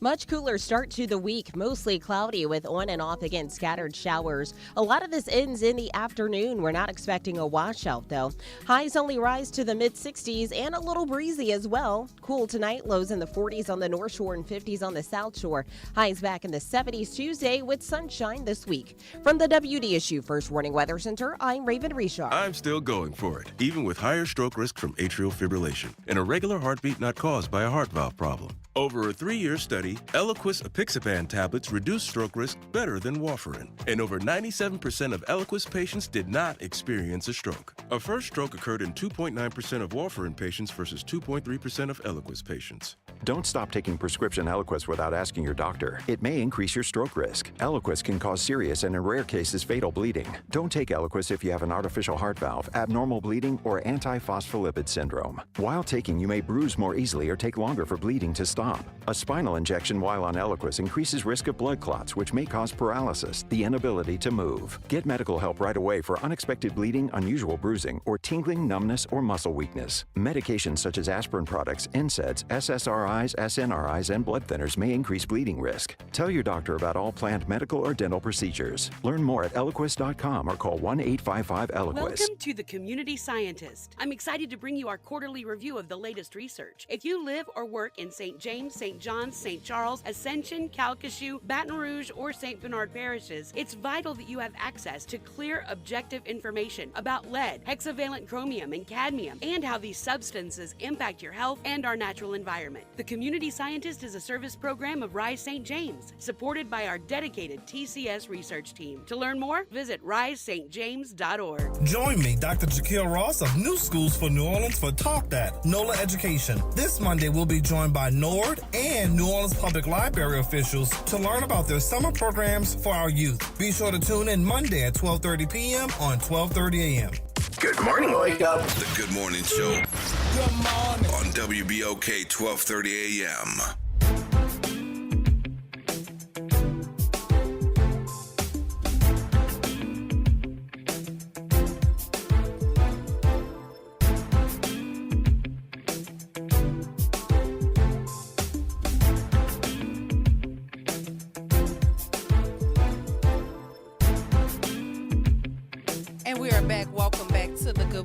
Much cooler start to the week, mostly cloudy with on and off again scattered showers. A lot of this ends in the afternoon. We're not expecting a washout though. Highs only rise to the mid-60s and a little breezy as well. Cool tonight, lows in the 40s on the North Shore and 50s on the South Shore. Highs back in the 70s Tuesday with sunshine this week. From the WDSU First Warning Weather Center, I'm Raven Richard. I'm still going for it, even with higher stroke risk from atrial fibrillation, an irregular heartbeat not caused by a heart valve problem. Over a 3-year study, Eliquis apixaban tablets reduce stroke risk better than warfarin, and over 97% of Eliquis patients did not experience a stroke. A first stroke occurred in 2.9% of warfarin patients versus 2.3% of Eliquis patients. Don't stop taking prescription Eliquis without asking your doctor. It may increase your stroke risk. Eliquis can cause serious and in rare cases fatal bleeding. Don't take Eliquis if you have an artificial heart valve, abnormal bleeding, or antiphospholipid syndrome. While taking, you may bruise more easily or take longer for bleeding to stop. A spinal injection while on Eliquis increases risk of blood clots, which may cause paralysis, the inability to move. Get medical help right away for unexpected bleeding, unusual bruising, or tingling, numbness, or muscle weakness. Medications such as aspirin products, NSAIDs, SSRIs, SNRIs, and blood thinners may increase bleeding risk. Tell your doctor about all planned medical or dental procedures. Learn more at Eliquis.com or call 1-855-ELIQUIS. Welcome to The Community Scientist. I'm excited to bring you our quarterly review of the latest research. If you live or work in St. James, St. John's, St. Charles, Ascension, Calcasieu, Baton Rouge, or St. Bernard parishes, it's vital that you have access to clear, objective information about lead, hexavalent chromium, and cadmium, and how these substances impact your health and our natural environment. The Community Scientist is a service program of Rise St. James, supported by our dedicated TCS research team. To learn more, visit risestjames.org. Join me, Dr. Jaquil Ross of New Schools for New Orleans for Talk That, NOLA Education. This Monday, we'll be joined by NORD and New Orleans Public Library officials to learn about their summer programs for our youth. Be sure to tune in Monday at 12:30 p.m. on 12:30 a.m. Good morning, Wake Up. The Good Morning Show. Good morning. On WBOK 12:30 a.m.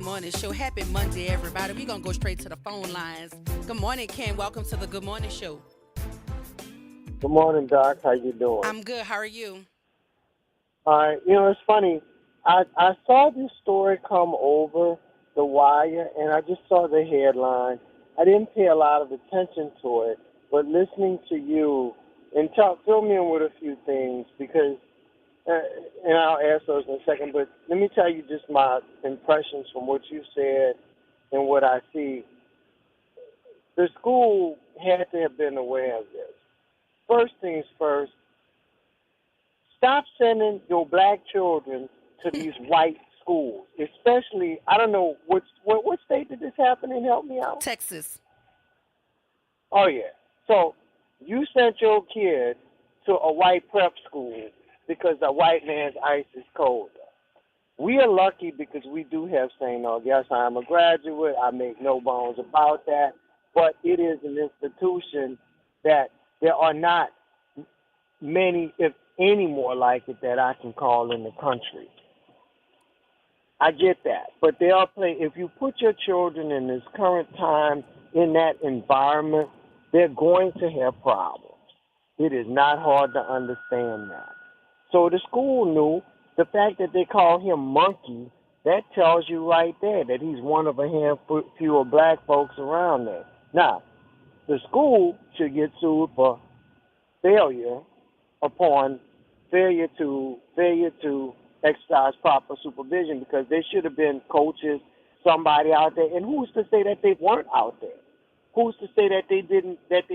Morning show. Happy Monday, everybody. We're going to go straight to the phone lines. Good morning, Ken. Welcome to the Good Morning Show. Good morning, Doc. How you doing? I'm good. How are you? All right. You know, it's funny. I saw this story come over the wire, and I just saw the headline. I didn't pay a lot of attention to it, but listening to you, and fill me in with a few things, because and I'll ask those in a second, but let me tell you just my impressions from what you said and what I see. The school had to have been aware of this. First things first, stop sending your black children to these white schools, especially, I don't know, what state did this happen in? Help me out. Texas. Oh, yeah. So you sent your kid to a white prep school because the white man's ice is colder. We are lucky because we do have St. Aug. Yes, I am a graduate. I make no bones about that. But it is an institution that there are not many, if any more like it, that I can call in the country. I get that. But they are if you put your children in this current time in that environment, they're going to have problems. It is not hard to understand that. So the school knew. The fact that they call him Monkey, that tells you right there that he's one of a handful of black folks around there. Now, the school should get sued for failure to exercise proper supervision, because there should have been coaches, somebody out there. And who's to say that they weren't out there? Who's to say that they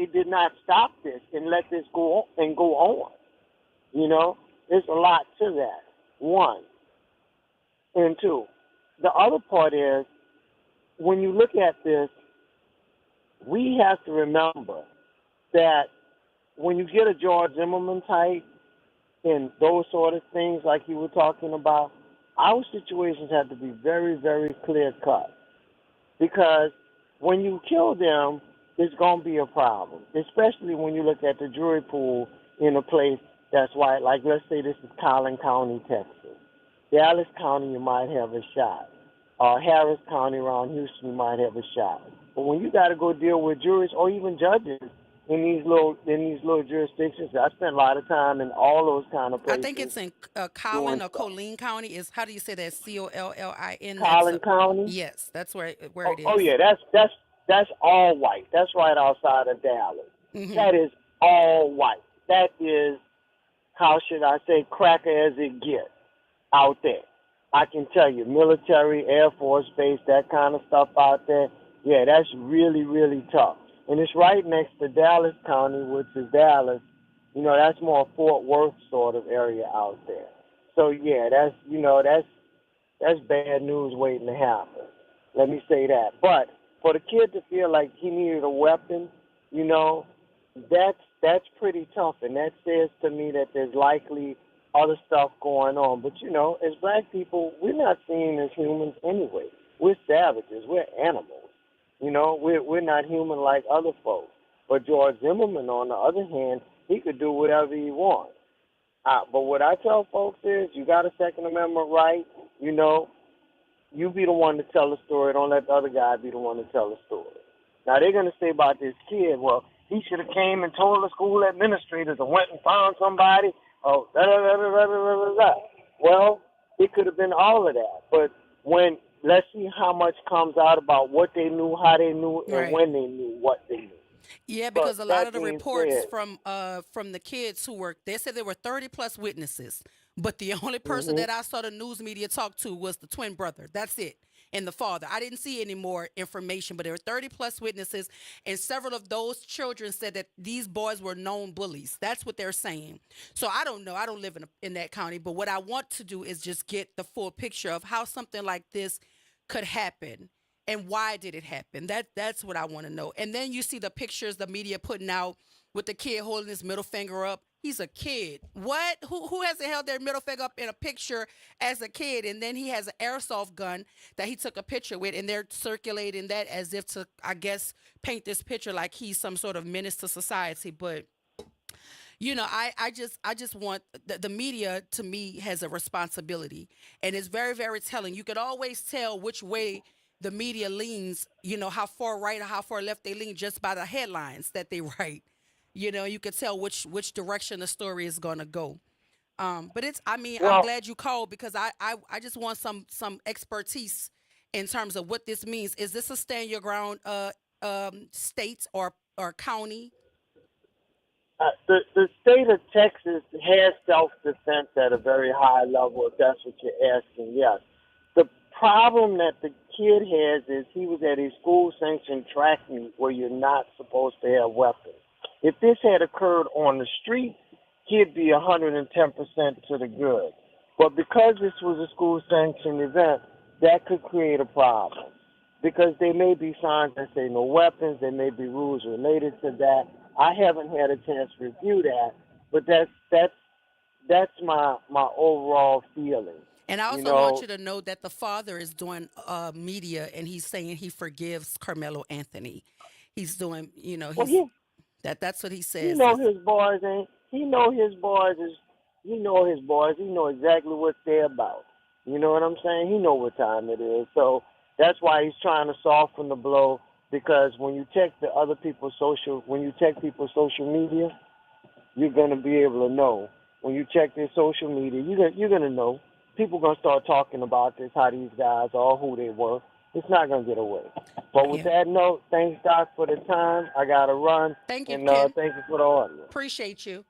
did not stop this and let this go on? You know, there's a lot to that. One. And two, the other part is, when you look at this, we have to remember that when you get a George Zimmerman type and those sort of things like you were talking about, our situations have to be very, very clear-cut. Because when you kill them, it's going to be a problem, especially when you look at the jury pool in a place that's white. Like, let's say this is Collin County, Texas. Dallas County, you might have a shot. Harris County around Houston, you might have a shot. But when you got to go deal with juries or even judges in these little jurisdictions, I spent a lot of time in all those kind of places. I think it's in Collin or Colleen County. How do you say that? Collin? Collin County. Yes, that's where it is. Oh yeah, that's all white. That's right outside of Dallas. Mm-hmm. That is all white. That is, how should I say, cracker as it gets out there. I can tell you, military, Air Force Base, that kind of stuff out there, yeah, that's really, really tough. And it's right next to Dallas County, which is Dallas. You know, that's more Fort Worth sort of area out there. So, yeah, that's bad news waiting to happen. Let me say that. But for the kid to feel like he needed a weapon, you know, that's pretty tough. And that says to me that there's likely other stuff going on. But, you know, as black people, we're not seen as humans anyway. We're savages. We're animals. You know, we're not human like other folks. But George Zimmerman, on the other hand, he could do whatever he wants. But what I tell folks is, you got a Second Amendment right. You know, you be the one to tell the story. Don't let the other guy be the one to tell the story. Now, they're going to say about this kid, well, he should have came and told the school administrators and went and found somebody. Oh, da da da da da da da da. Well, it could have been all of that. But when let's see how much comes out about what they knew, how they knew, and Right. when they knew what they knew. Yeah, because But a lot that of the being reports said, from the kids who were, they said there were 30 plus witnesses, but the only person Mhm. that I saw the news media talk to was the twin brother. That's it. And the father. I didn't see any more information, but there were 30 plus witnesses, and several of those children said that these boys were known bullies. That's what they're saying. So I don't know. I don't live in that county, but what I want to do is just get the full picture of how something like this could happen. And why did it happen? That's what I want to know. And then you see the pictures the media putting out with the kid holding his middle finger up. He's a kid. What? Who hasn't held their middle finger up in a picture as a kid? And then he has an airsoft gun that he took a picture with, and they're circulating that as if to, I guess, paint this picture like he's some sort of menace to society. But you know, I just want the media, to me, has a responsibility, and it's very, very telling. You could always tell which way the media leans, you know, how far right or how far left they lean just by the headlines that they write. You know, you could tell which direction the story is going to go. But it's, I mean, I'm well, glad you called, because I just want some expertise in terms of what this means. Is this a stand your ground state or county? the state of Texas has self-defense at a very high level, if that's what you're asking, yes. The problem that the kid has is he was at a school-sanctioned track meet where you're not supposed to have weapons. If this had occurred on the street, he'd be 110% to the good. But because this was a school-sanctioned event, that could create a problem. Because there may be signs that say no weapons, there may be rules related to that. I haven't had a chance to review that, but that's my overall feeling. And I also want you to know that the father is doing media, and he's saying he forgives Carmelo Anthony. He's doing, you know, that's what he says. He know his boys ain't. He know his boys is. He know his boys. He know exactly what they're about. You know what I'm saying? He know what time it is. So that's why he's trying to soften the blow. Because when you check people's social media, you're gonna be able to know. When you check their social media, you're gonna know. People gonna start talking about this, how these guys are, who they were. It's not gonna get away. But with that note, thanks, Doc, for the time. I gotta run. Thank you, and Ken. thank you for the audience. Appreciate you.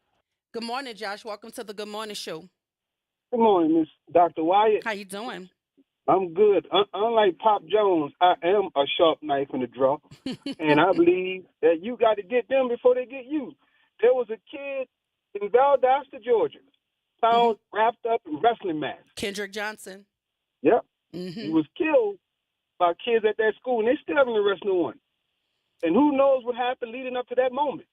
Good morning, Josh. Welcome to the Good Morning Show. Good morning, Miss Dr. Wyatt. How you doing? I'm good. Unlike Pop Jones, I am a sharp knife in the drawer, and I believe that you got to get them before they get you. There was a kid in Valdosta, Georgia, found wrapped up in wrestling match. Kendrick Johnson. Yep. Mm-hmm. He was killed by kids at that school, and they still haven't arrested no one. And who knows what happened leading up to that moment.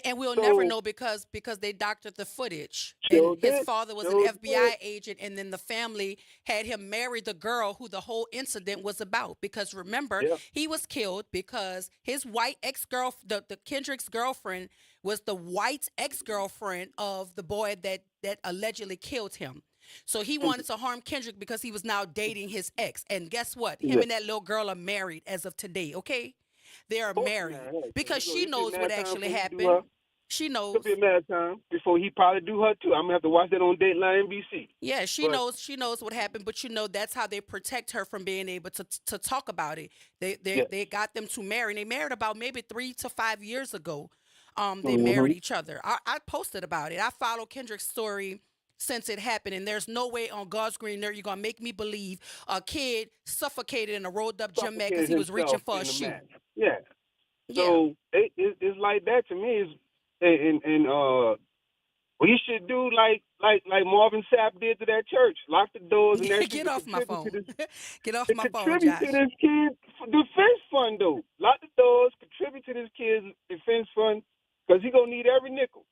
And we'll never know because they doctored the footage. And his father was an FBI agent, and then the family had him marry the girl who the whole incident was about. Because remember, he was killed because his white ex-girlfriend, the Kendrick's girlfriend, was the white ex-girlfriend of the boy that allegedly killed him. So he wanted to harm Kendrick because he was now dating his ex. And guess what? Him and that little girl are married as of today, okay? They are married because she knows what actually happened. She knows. It'll be a matter of time before he probably do her too. I'm gonna have to watch that on Dateline NBC. Yeah, she knows. She knows what happened, but you know that's how they protect her from being able to talk about it. They got them to marry. And they married about maybe 3 to 5 years ago. They married each other. I posted about it. I followed Kendrick's story since it happened, and there's no way on God's green earth you're gonna make me believe a kid suffocated in a rolled up gym mat because he was reaching for a shoe. Yeah. So it's like that to me. We should do like Marvin Sapp did to that church. Lock the doors and that. Get off my phone. Get off my phone, contribute Josh. to this kid's defense fund, though. Lock the doors. Contribute to this kid's defense fund because he's gonna need every nickel.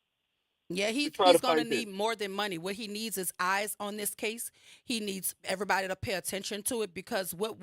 Yeah, he's going to need more than money. What he needs is eyes on this case. He needs everybody to pay attention to it because what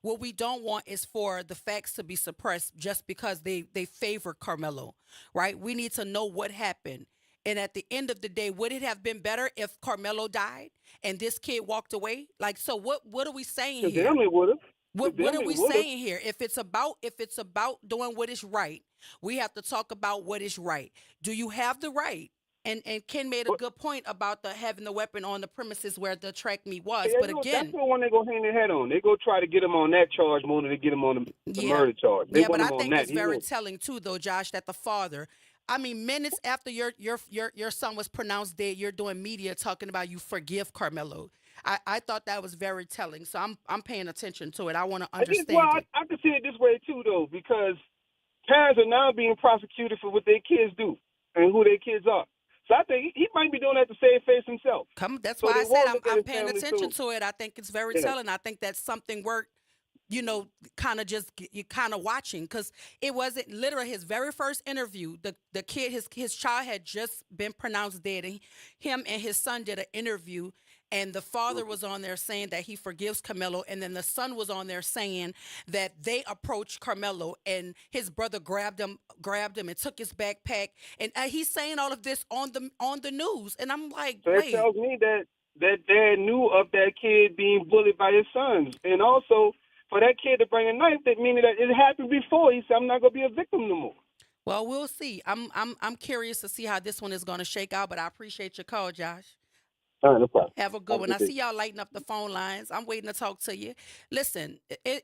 we don't want is for the facts to be suppressed just because they favor Carmelo, right? We need to know what happened. And at the end of the day, would it have been better if Carmelo died and this kid walked away? Like, so what are we saying here? Damn, it would have. What them are and we Willis- saying here? If it's about doing what is right, we have to talk about what is right. Do you have the right? And Ken made a good point about having the weapon on the premises where the track meet was. Yeah, But again, that's the one they go hang their head on. They go try to get him on that charge more than they get him on the murder charge. They yeah, want but I him on think that. it's very telling too, though, Josh, that the father. I mean, minutes after your son was pronounced dead, you're doing media talking about you forgive Carmelo. I thought that was very telling. So I'm paying attention to it. I want to understand. I can see it this way too, though, because parents are now being prosecuted for what their kids do and who their kids are. So I think he might be doing that to save face himself. That's so why I said I'm his paying family, attention too. to it. I think it's very telling. I think that's something worth, kind of just you kind of watching, because it wasn't literally his very first interview. The kid, his child had just been pronounced dead, and him and his son did an interview. And the father was on there saying that he forgives Carmelo, and then the son was on there saying that they approached Carmelo, and his brother grabbed him, and took his backpack, and he's saying all of this on the news, and I'm like, So wait. it tells me that dad knew of that kid being bullied by his sons, and also for that kid to bring a knife, that meaning that it happened before. He said, "I'm not gonna be a victim no more." Well, we'll see. I'm curious to see how this one is going to shake out, but I appreciate your call, Josh. All right, no problem. Have a good one. I see y'all lighting up the phone lines. I'm waiting to talk to you. Listen, I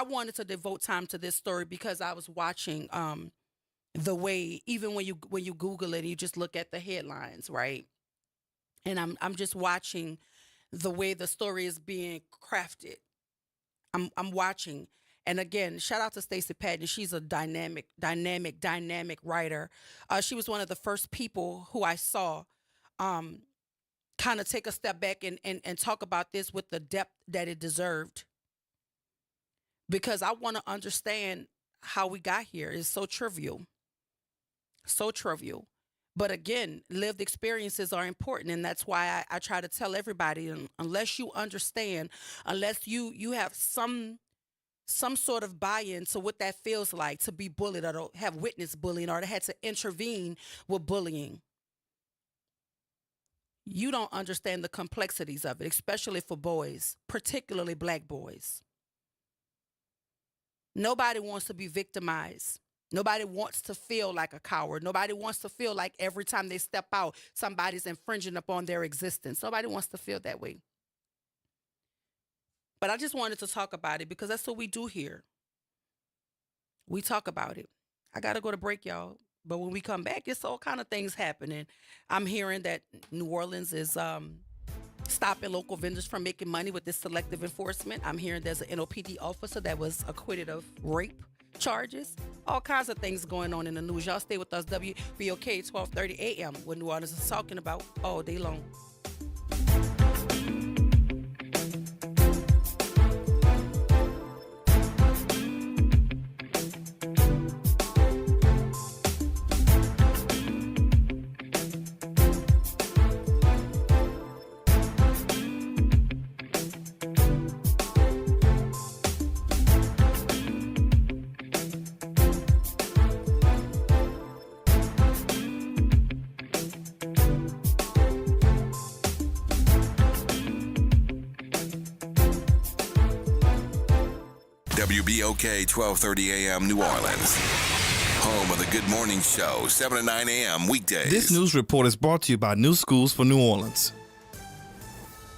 wanted to devote time to this story because I was watching the way, even when you Google it and you just look at the headlines, right? And I'm just watching the way the story is being crafted. I'm watching. And again, shout out to Stacey Patton. She's a dynamic writer. She was one of the first people who I saw kind of take a step back and talk about this with the depth that it deserved. Because I want to understand how we got here. It's so trivial. So trivial. But again, lived experiences are important. And that's why I try to tell everybody, unless you understand, unless you have some sort of buy-in to what that feels like to be bullied or to have witnessed bullying or to had to intervene with bullying, you don't understand the complexities of it, especially for boys, particularly black boys. Nobody wants to be victimized. Nobody wants to feel like a coward. Nobody wants to feel like every time they step out, somebody's infringing upon their existence. Nobody wants to feel that way. But I just wanted to talk about it because that's what we do here. We talk about it. I got to go to break, y'all. But when we come back, it's all kind of things happening. I'm hearing that New Orleans is stopping local vendors from making money with this selective enforcement. I'm hearing there's an NOPD officer that was acquitted of rape charges. All kinds of things going on in the news. Y'all stay with us, WBOK 1230 AM, what New Orleans is talking about all day long. WBOK 1230 AM New Orleans. Home of the Good Morning Show, 7 to 9 a.m. weekdays. This news report is brought to you by New Schools for New Orleans.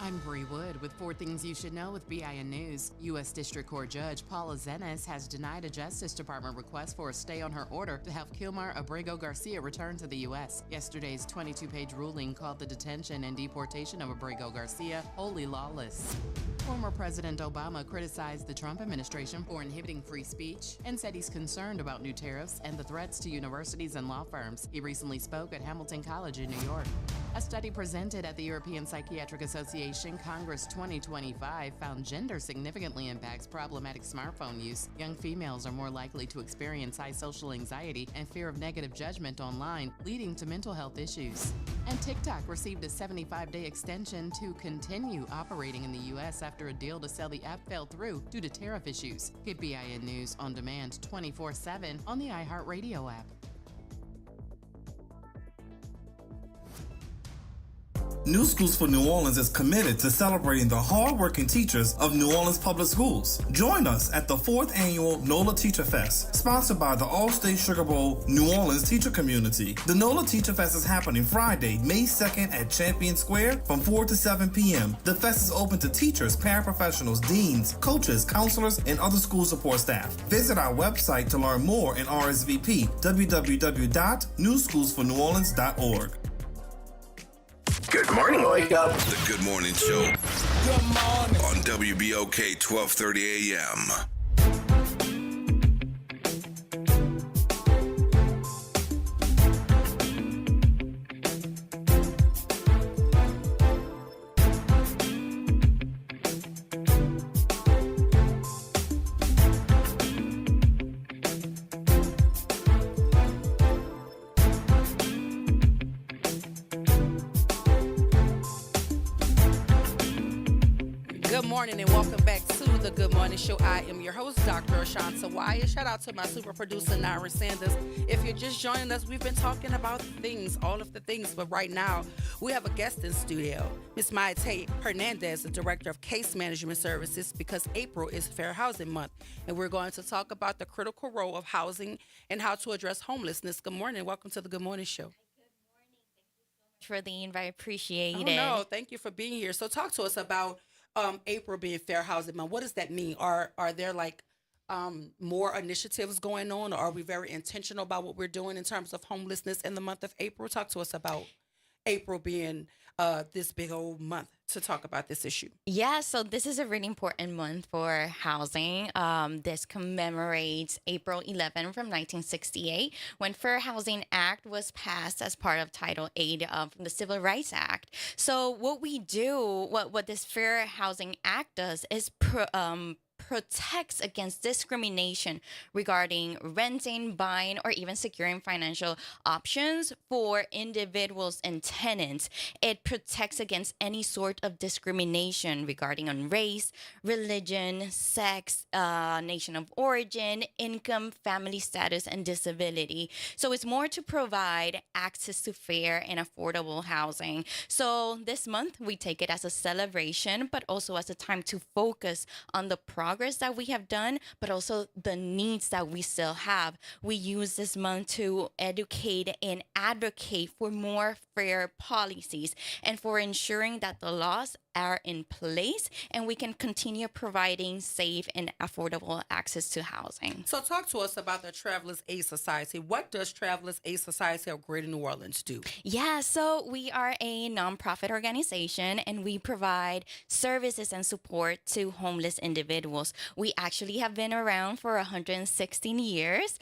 I'm Bree Wood with 4 things you should know with BIN News. U.S. District Court Judge Paula Zenas has denied a Justice Department request for a stay on her order to have Kilmar Abrego Garcia return to the U.S. Yesterday's 22-page ruling called the detention and deportation of Abrego Garcia wholly lawless. Former President Obama criticized the Trump administration for inhibiting free speech and said he's concerned about new tariffs and the threats to universities and law firms. He recently spoke at Hamilton College in New York. A study presented at the European Psychiatric Association Congress 2025 found gender significantly impacts problematic smartphone use. Young females are more likely to experience high social anxiety and fear of negative judgment online, leading to mental health issues. And TikTok received a 75-day extension to continue operating in the U.S. after a deal to sell the app fell through due to tariff issues. Get BIN News on demand 24/7 on the iHeartRadio app. New Schools for New Orleans is committed to celebrating the hardworking teachers of New Orleans Public Schools. Join us at the 4th Annual NOLA Teacher Fest, sponsored by the All-State Sugar Bowl New Orleans Teacher Community. The NOLA Teacher Fest is happening Friday, May 2nd at Champion Square from 4 to 7 p.m. The fest is open to teachers, paraprofessionals, deans, coaches, counselors, and other school support staff. Visit our website to learn more and RSVP, www.newschoolsforneworleans.org. Good morning, Wake Up. The Good Morning Show. Good morning. On WBOK 1230 AM. Good morning and welcome back to the Good Morning Show. I am your host, Dr. Ashanta Wyatt. Shout out to my super producer, Naira Sanders. If you're just joining us, we've been talking about things, all of the things, but right now we have a guest in studio, Ms. Maite Hernandez, the Director of Case Management Services, because April is Fair Housing Month, and we're going to talk about the critical role of housing and how to address homelessness. Good morning. Welcome to the Good Morning Show. For the invite, appreciate it. No, thank you for being here. So talk to us about April being Fair Housing Month. What does that mean? Are there like more initiatives going on, or are we very intentional about what we're doing in terms of homelessness in the month of April? Talk to us about April being this big old month to talk about this issue. Yeah, so this is a really important month for housing. This commemorates April 11 from 1968, when Fair Housing Act was passed as part of Title 8 of the Civil Rights Act. So what we do, what this Fair Housing Act does is protects against discrimination regarding renting, buying, or even securing financial options for individuals and tenants. It protects against any sort of discrimination regarding on race, religion, sex, nation of origin, income, family status, and disability. So it's more to provide access to fair and affordable housing. So this month, we take it as a celebration, but also as a time to focus on the progress that we have done, but also the needs that we still have. We use this month to educate and advocate for more fair policies and for ensuring that the laws are in place and we can continue providing safe and affordable access to housing. So talk to us about the Travelers Aid Society. What does Travelers Aid Society of Greater New Orleans do? Yeah, so we are a nonprofit organization and we provide services and support to homeless individuals. We actually have been around for 116 years.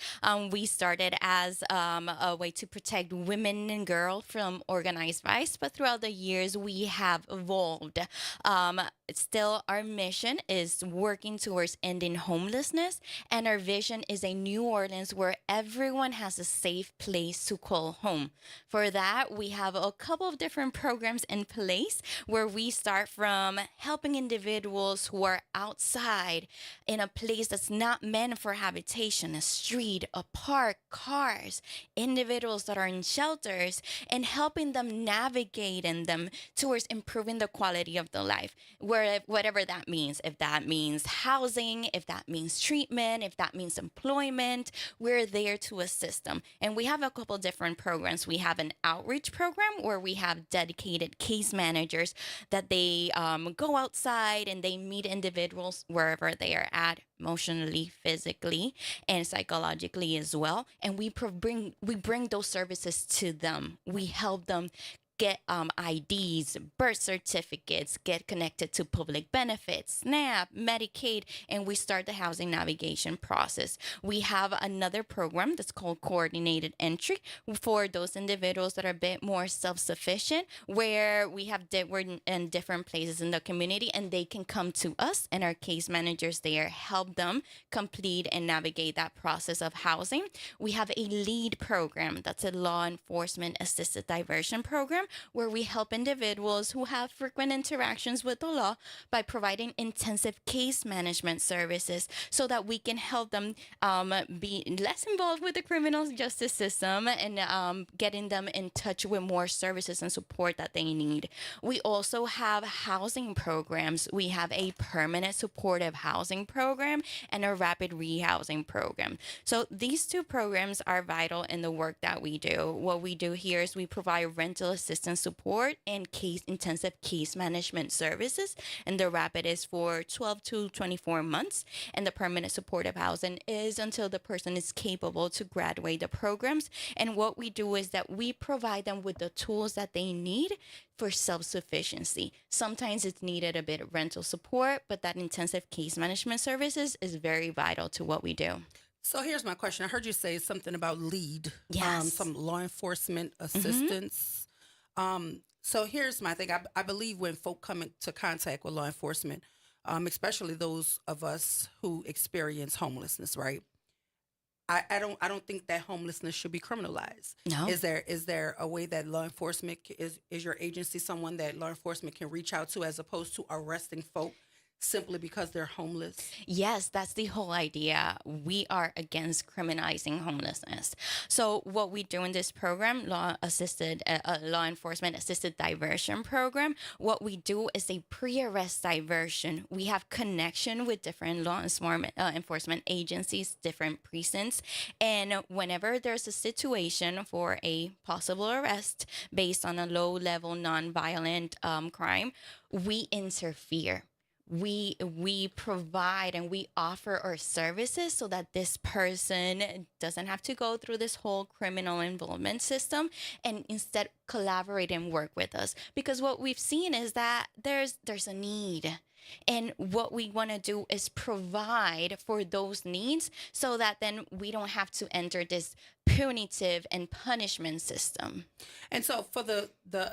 We started as a way to protect women and girls from organized vice, but throughout the years we have evolved. Still, our mission is working towards ending homelessness, and our vision is a New Orleans where everyone has a safe place to call home. For that, we have a couple of different programs in place where we start from helping individuals who are outside in a place that's not meant for habitation, a street, a park, cars, individuals that are in shelters, and helping them navigate in them towards improving the quality of the life, whatever that means. If that means housing, if that means treatment, if that means employment, we're there to assist them. And we have a couple different programs. We have an outreach program where we have dedicated case managers that they go outside and they meet individuals wherever they are at, emotionally, physically, and psychologically as well. And we bring those services to them. We help them get IDs, birth certificates, get connected to public benefits, SNAP, Medicaid, and we start the housing navigation process. We have another program that's called Coordinated Entry for those individuals that are a bit more self-sufficient, where we're in different places in the community and they can come to us and our case managers there help them complete and navigate that process of housing. We have a LEAD program, that's a law enforcement assisted diversion program, program where we help individuals who have frequent interactions with the law by providing intensive case management services so that we can help them be less involved with the criminal justice system and getting them in touch with more services and support that they need. We also have housing programs. We have a permanent supportive housing program and a rapid rehousing program. So these two programs are vital in the work that we do. What we do here is we provide rental assistance support and intensive case management services. And the rapid is for 12 to 24 months. And the permanent supportive housing is until the person is capable to graduate the programs. And what we do is that we provide them with the tools that they need for self-sufficiency. Sometimes it's needed a bit of rental support, but that intensive case management services is very vital to what we do. So here's my question. I heard you say something about LEAD, Yes. some law enforcement assistance. So here's my thing. I believe when folk come into contact with law enforcement, especially those of us who experience homelessness, right? I don't think that homelessness should be criminalized. No. Is there a way that law enforcement is your agency someone that law enforcement can reach out to as opposed to arresting folk simply because they're homeless? Yes, that's the whole idea. We are against criminalizing homelessness. So what we do in this program, law enforcement assisted diversion program, what we do is a pre-arrest diversion. We have connection with different law enforcement agencies, different precincts, and whenever there's a situation for a possible arrest based on a low-level nonviolent crime, we interfere. We provide and we offer our services so that this person doesn't have to go through this whole criminal involvement system and instead collaborate and work with us. Because what we've seen is that there's a need. And what we want to do is provide for those needs so that then we don't have to enter this punitive and punishment system. And so for the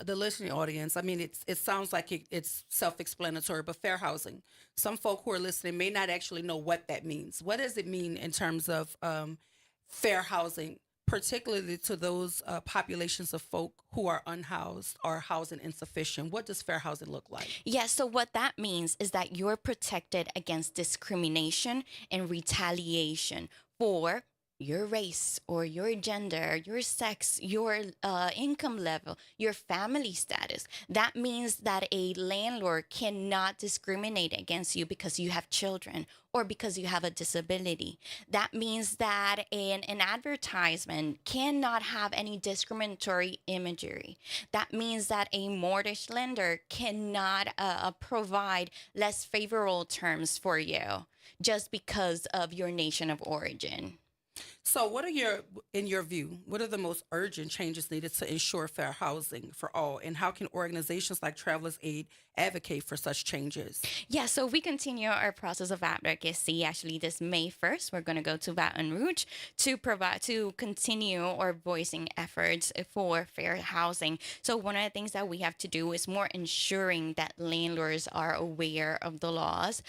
listening audience, I mean, it sounds like it's self-explanatory, but fair housing. Some folk who are listening may not actually know what that means. What does it mean in terms of fair housing, particularly to those populations of folk who are unhoused or housing insufficient? What does fair housing look like? Yeah, so what that means is that you're protected against discrimination and retaliation for your race or your gender, your sex, your income level, your family status. That means that a landlord cannot discriminate against you because you have children or because you have a disability. That means that an advertisement cannot have any discriminatory imagery. That means that a mortgage lender cannot provide less favorable terms for you just because of your nation of origin. So what are in your view, what are the most urgent changes needed to ensure fair housing for all? And how can organizations like Travelers Aid advocate for such changes? Yeah, so we continue our process of advocacy. Actually, this May 1st, we're going to go to Baton Rouge to continue our voicing efforts for fair housing. So one of the things that we have to do is more ensuring that landlords are aware of the laws,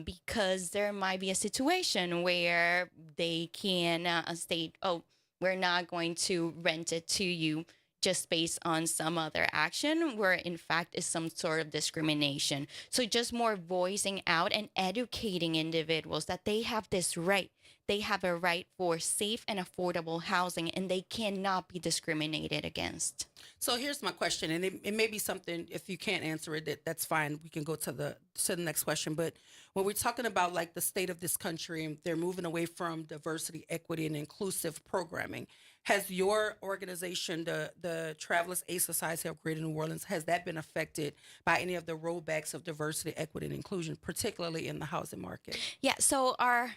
because there might be a situation where they can state, oh, we're not going to rent it to you just based on some other action where in fact is some sort of discrimination. So just more voicing out and educating individuals that they have this right. They have a right for safe and affordable housing and they cannot be discriminated against. So here's my question, and it may be something, if you can't answer it, that's fine. We can go to the next question. But when we're talking about like the state of this country and they're moving away from diversity, equity, and inclusive programming, has your organization, the Travelers Aid Society of Greater New Orleans, has that been affected by any of the rollbacks of diversity, equity, and inclusion, particularly in the housing market? Yeah, so our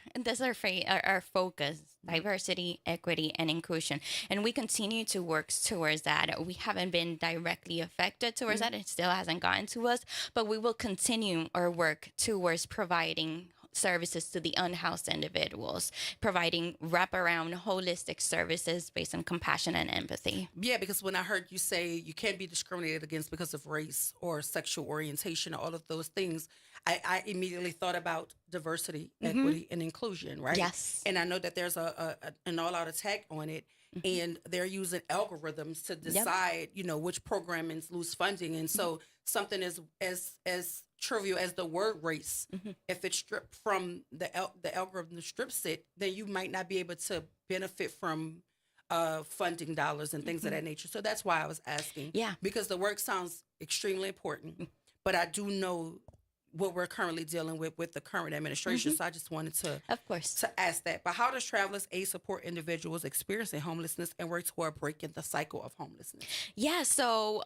focus, diversity, equity, and inclusion. And we continue to work towards that. We haven't been directly affected towards that. It still hasn't gotten to us, but we will continue our work towards providing services to the unhoused individuals, providing wraparound holistic services based on compassion and empathy. Yeah, because when I heard you say you can't be discriminated against because of race or sexual orientation, all of those things, I immediately thought about diversity, equity, and inclusion, right? Yes. And I know that there's an all-out attack on it, and they're using algorithms to decide, which programmings lose funding. And so something as trivial as the word race, if it's stripped from the algorithm strips it, then you might not be able to benefit from funding dollars and things of that nature. So that's why I was asking. Yeah. Because the work sounds extremely important, but I do know what we're currently dealing with the current administration. So I just wanted to, of course, to ask that. But how does Travelers Aid support individuals experiencing homelessness and work toward breaking the cycle of homelessness? Yeah, so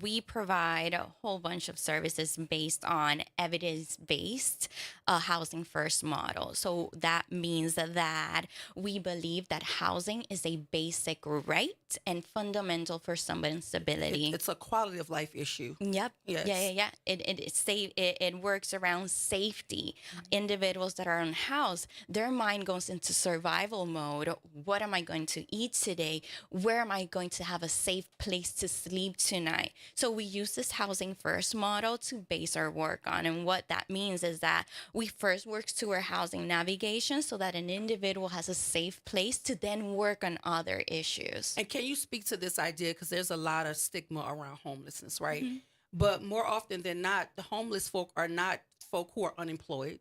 we provide a whole bunch of services based on evidence-based housing first model. So that means that we believe that housing is a basic right and fundamental for someone's stability. It's a quality of life issue. Yep. Yes. Yeah. It works around safety. Individuals that are unhoused, their mind goes into survival mode. What am I going to eat today? Where am I going to have a safe place to sleep tonight? So we use this housing first model to base our work on. And what that means is that we first work to our housing navigation so that an individual has a safe place to then work on other issues. And can you speak to this idea? Because there's a lot of stigma around homelessness, right? But more often than not, the homeless folk are not folk who are unemployed.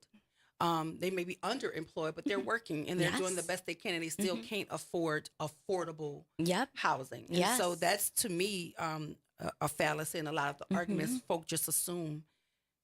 They may be underemployed, but they're working and they're doing the best they can, and they still can't afford affordable housing. And so that's, to me, a fallacy in a lot of the arguments. Folk just assume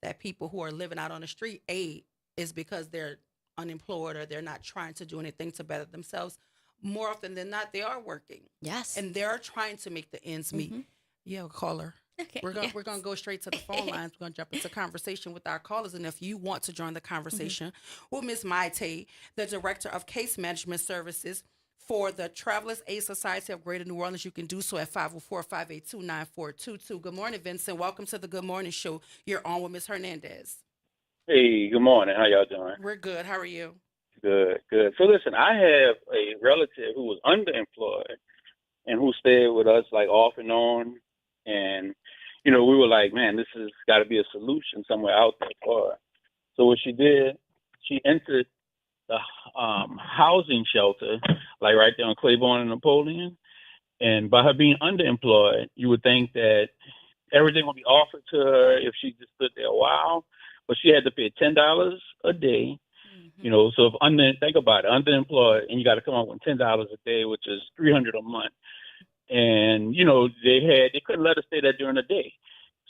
that people who are living out on the street, is because they're unemployed or they're not trying to do anything to better themselves. More often than not, they are working. Yes. And they're trying to make the ends meet. Yeah, caller. Okay. We're gonna go straight to the phone lines. We're gonna jump into conversation with our callers, and if you want to join the conversation with Ms. Maite, the Director of Case Management Services for the Travelers Aid Society of Greater New Orleans, you can do so at 504-582-9422. Good morning, Vincent. Welcome to the Good Morning Show. You're on with Ms. Hernandez. Hey, good morning. How y'all doing? We're good. How are you? Good. So listen, I have a relative who was underemployed and who stayed with us like off and on. And, we were like, man, this has got to be a solution somewhere out there for her. So what she did, she entered the housing shelter, like right there on Claiborne and Napoleon. And by her being underemployed, you would think that everything would be offered to her if she just stood there a while. But she had to pay $10 a day. So if think about it, underemployed, and you got to come up with $10 a day, which is $300 a month. And, they couldn't let her stay there during the day.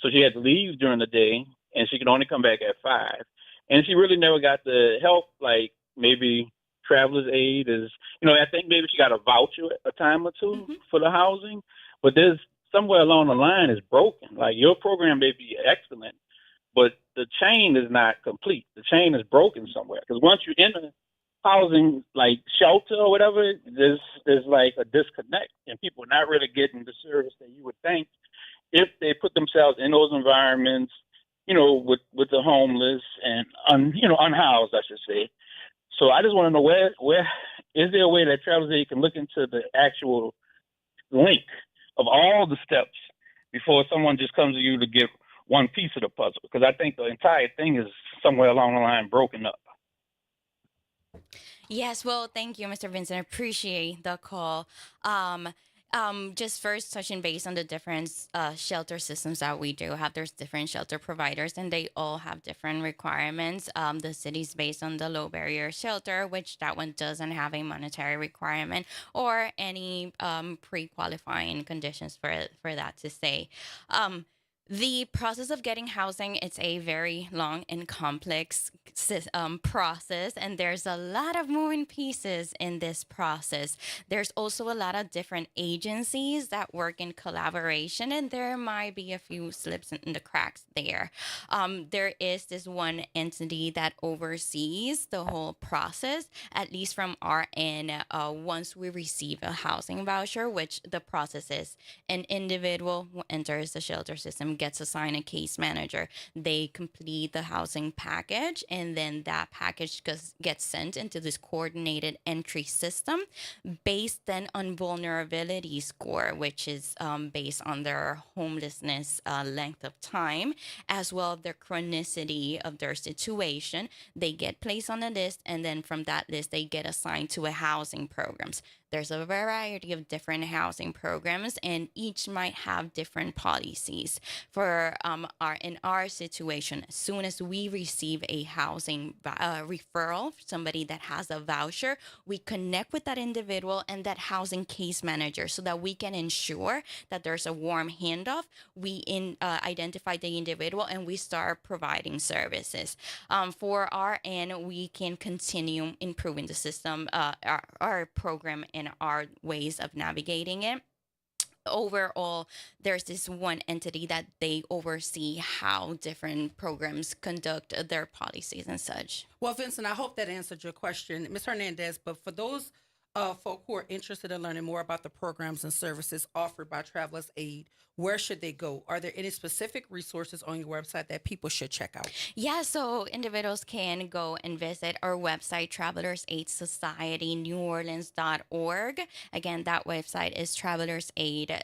So she had to leave during the day, and she could only come back at 5. And she really never got the help, like maybe Travelers Aid is, I think maybe she got a voucher a time or two for the housing. But there's somewhere along the line is broken. Like your program may be excellent, but the chain is not complete. The chain is broken somewhere. Because once you're in a housing, like shelter or whatever, there's like a disconnect, and people are not really getting the service that you would think if they put themselves in those environments, with the homeless and unhoused, I should say. So I just want to know where is there a way that Travelers Aid can look into the actual link of all the steps before someone just comes to you to get one piece of the puzzle? Because I think the entire thing is somewhere along the line broken up. Yes, well, thank you, Mr. Vincent. I appreciate the call. Just first touching base on the different shelter systems that we do have. There's different shelter providers, and they all have different requirements. The city's based on the low barrier shelter, which that one doesn't have a monetary requirement or any pre-qualifying conditions for that to stay. The process of getting housing, it's a very long and complex process, and there's a lot of moving pieces in this process. There's also a lot of different agencies that work in collaboration, and there might be a few slips in the cracks there. There is this one entity that oversees the whole process, at least from our end, once we receive a housing voucher, which the process is an individual who enters the shelter system, gets assigned a case manager. They complete the housing package, and then that package gets sent into this coordinated entry system based then on vulnerability score, which is based on their homelessness length of time, as well as their chronicity of their situation. They get placed on a list, and then from that list, they get assigned to a housing programs. There's a variety of different housing programs, and each might have different policies. For in our situation, as soon as we receive a housing referral, somebody that has a voucher, we connect with that individual and that housing case manager so that we can ensure that there's a warm handoff. We identify the individual and we start providing services. For our end, we can continue improving the system, our program, and our ways of navigating it. Overall, there's this one entity that they oversee how different programs conduct their policies and such. Well, Vincent, I hope that answered your question, Ms. Hernandez. But for those folk who are interested in learning more about the programs and services offered by Travelers Aid, where should they go? Are there any specific resources on your website that people should check out? Yeah, so individuals can go and visit our website, Travelers Aid Society, NewOrleans.org. Again, that website is Travelers Aid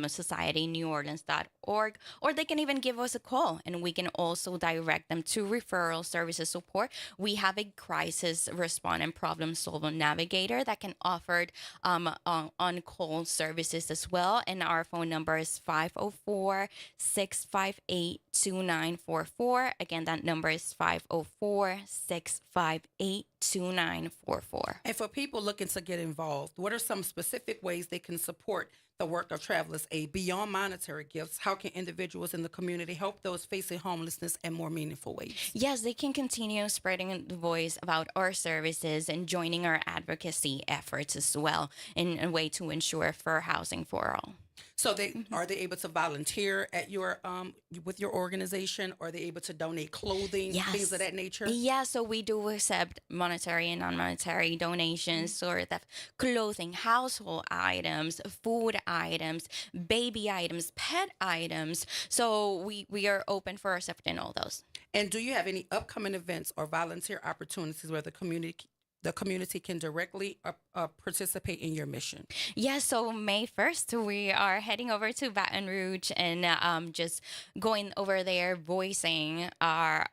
Society, NewOrleans.org. Or they can even give us a call, and we can also direct them to referral services support. We have a crisis response and problem solving navigator that can offer on-call services as well. And our phone number is 504-658-2944. Again, that number is 504-658-2944. And for people looking to get involved, what are some specific ways they can support the work of Travelers Aid beyond monetary gifts? How can individuals in the community help those facing homelessness in more meaningful ways? Yes, they can continue spreading the voice about our services and joining our advocacy efforts as well in a way to ensure fair housing for all. So are they able to volunteer at your with your organization? Or are they able to donate clothing, things of that nature? Yeah, so we do accept monetary and non-monetary donations, sort of clothing, household items, food items, baby items, pet items. So we are open for accepting all those. And do you have any upcoming events or volunteer opportunities where the community can directly participate in your mission? Yeah, so May 1st, we are heading over to Baton Rouge and just going over there, voicing our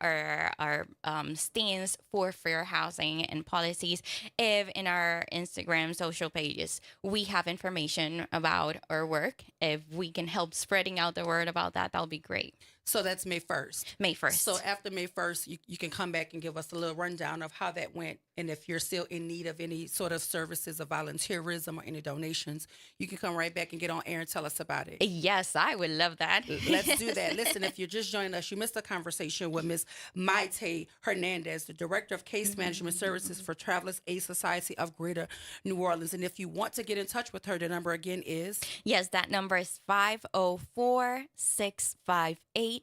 stance for fair housing and policies. If in our Instagram social pages, we have information about our work, if we can help spreading out the word about that, that'll be great. So that's May 1st. May 1st. So after May 1st, you can come back and give us a little rundown of how that went. And if you're still in need of any sort of services or volunteerism or any donations, you can come right back and get on air and tell us about it. Yes, I would love that. Let's do that. Listen, if you're just joining us, you missed a conversation with Ms. Maite Hernandez, the Director of Case Management Services for Travelers Aid Society of Greater New Orleans. And if you want to get in touch with her, the number again is? Yes, that number is 504-658-2944.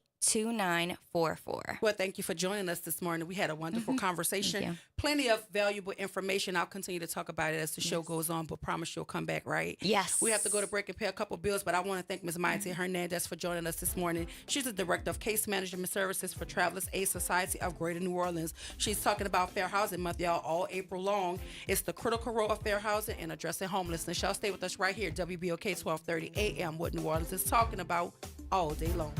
Well, thank you for joining us this morning. We had a wonderful conversation. Plenty of valuable information. I'll continue to talk about it as the show goes on, but promise you'll come back, right? Yes. We have to go to break and pay a couple bills, but I want to thank Ms. Maite Hernandez for joining us this morning. She's the Director of Case Management Services for Travelers Aid Society of Greater New Orleans. She's talking about Fair Housing Month, y'all, all April long. It's the critical role of fair housing and addressing homelessness. Y'all stay with us right here, WBOK 1230 AM, what New Orleans is talking about all day long.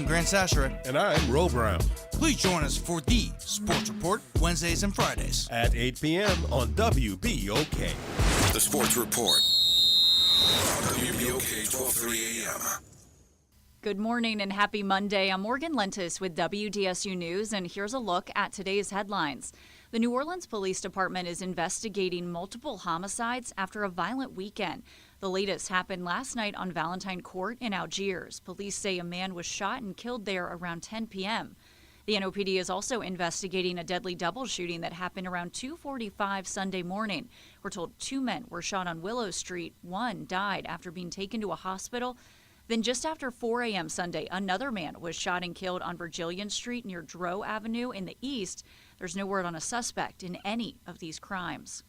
Grant Sasheret. And I'm Ro Brown. Please join us for the Sports Report Wednesdays and Fridays at 8 p.m. on WBOK. The Sports Report. WBOK 1230 AM. Good morning and happy Monday. I'm Morgan Lentis with WDSU News, and here's a look at today's headlines. The New Orleans Police Department is investigating multiple homicides after a violent weekend. The latest happened last night on Valentine Court in Algiers. Police say a man was shot and killed there around 10 p.m. The NOPD is also investigating a deadly double shooting that happened around 2:45 Sunday morning. We're told 2 men were shot on Willow Street. One died after being taken to a hospital. Then just after 4 a.m. Sunday, another man was shot and killed on Virgilian Street near Dro Avenue in the east. There's no word on a suspect in any of these crimes.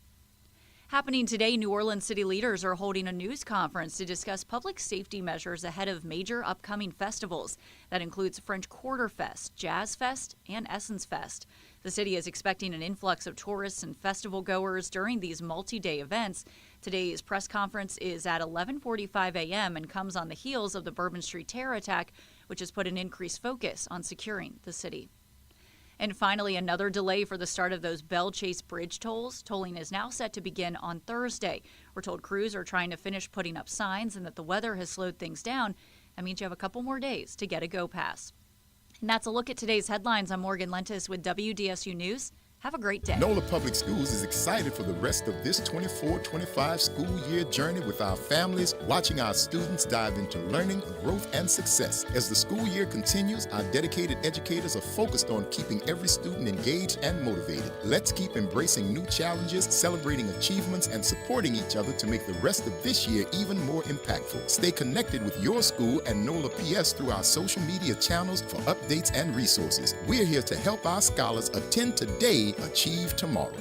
Happening today, New Orleans city leaders are holding a news conference to discuss public safety measures ahead of major upcoming festivals. That includes French Quarter Fest, Jazz Fest, and Essence Fest. The city is expecting an influx of tourists and festival goers during these multi-day events. Today's press conference is at 11:45 a.m. and comes on the heels of the Bourbon Street terror attack, which has put an increased focus on securing the city. And finally, another delay for the start of those Belle Chase Bridge tolls. Tolling is now set to begin on Thursday. We're told crews are trying to finish putting up signs and that the weather has slowed things down. That means you have a couple more days to get a go pass. And that's a look at today's headlines. I'm Morgan Lentis with WDSU News. Have a great day. NOLA Public Schools is excited for the rest of this 24-25 school year journey with our families, watching our students dive into learning, growth, and success. As the school year continues, our dedicated educators are focused on keeping every student engaged and motivated. Let's keep embracing new challenges, celebrating achievements, and supporting each other to make the rest of this year even more impactful. Stay connected with your school and NOLA PS through our social media channels for updates and resources. We're here to help our scholars attend today, achieve tomorrow.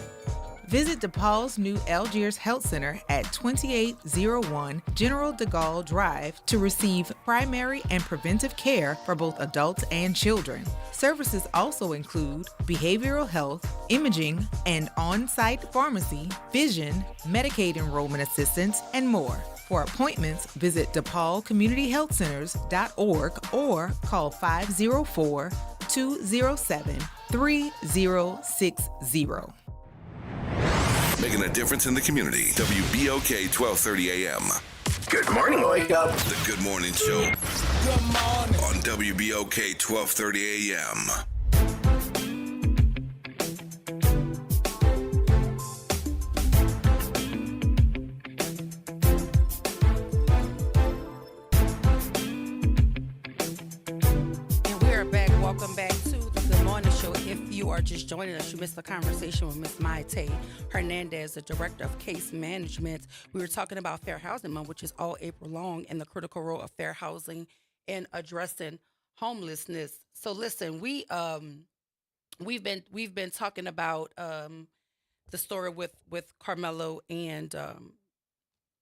Visit DePaul's new Algiers Health Center at 2801 General de Gaulle Drive to receive primary and preventive care for both adults and children. Services also include behavioral health, imaging, and on-site pharmacy, vision, Medicaid enrollment assistance, and more. For appointments, visit DePaulCommunityHealthCenters.org or call 504-207-3060. Making a difference in the community. WBOK 1230 AM. Good morning, Wake Up. The Good Morning Show. Good morning. On WBOK 1230 AM. Welcome back to the Good Morning Show. If you are just joining us, you missed the conversation with Ms. Maite Hernandez, the Director of Case Management. We were talking about Fair Housing Month, which is all April long, and the critical role of fair housing in addressing homelessness. So listen, we've been talking about the story with Carmelo and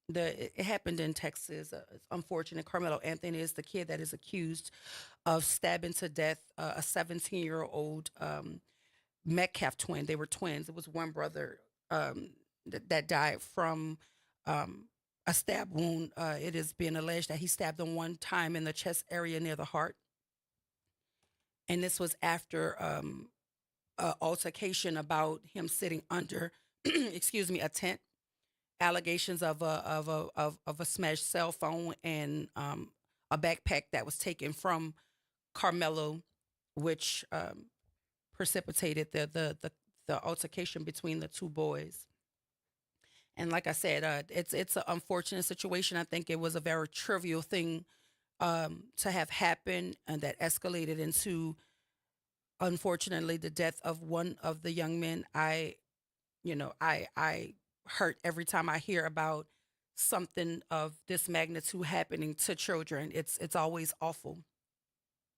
it happened in Texas. It's unfortunate. Carmelo Anthony is the kid that is accused of stabbing to death a 17-year-old Metcalf twin. They were twins. It was one brother that died from a stab wound. It is being alleged that he stabbed him one time in the chest area near the heart. And this was after an altercation about him sitting under, a tent. Allegations of a smashed cell phone and a backpack that was taken from Carmelo, which precipitated the altercation between the two boys. And like I said, it's an unfortunate situation. I think it was a very trivial thing to have happened, and that escalated into, unfortunately, the death of one of the young men. I hurt every time I hear about something of this magnitude happening to children. It's always awful,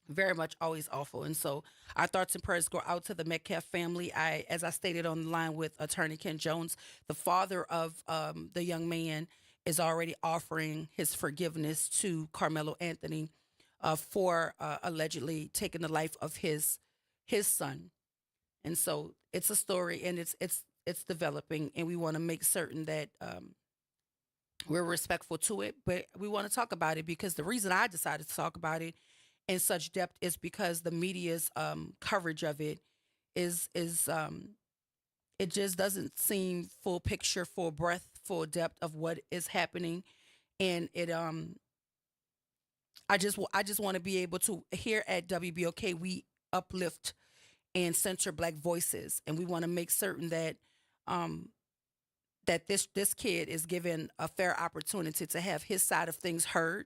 very much always awful. And so our thoughts and prayers go out to the Metcalf family. As I stated on the line with Attorney Ken Jones, the father of the young man is already offering his forgiveness to Carmelo Anthony for allegedly taking the life of his son. And so it's a story, and it's developing, and we want to make certain that we're respectful to it, but we want to talk about it because the reason I decided to talk about it in such depth is because the media's coverage of it is it just doesn't seem full picture, full breadth, full depth of what is happening, and it I just want to be able to, here at WBOK, we uplift and center Black voices, and we want to make certain that that this kid is given a fair opportunity to have his side of things heard,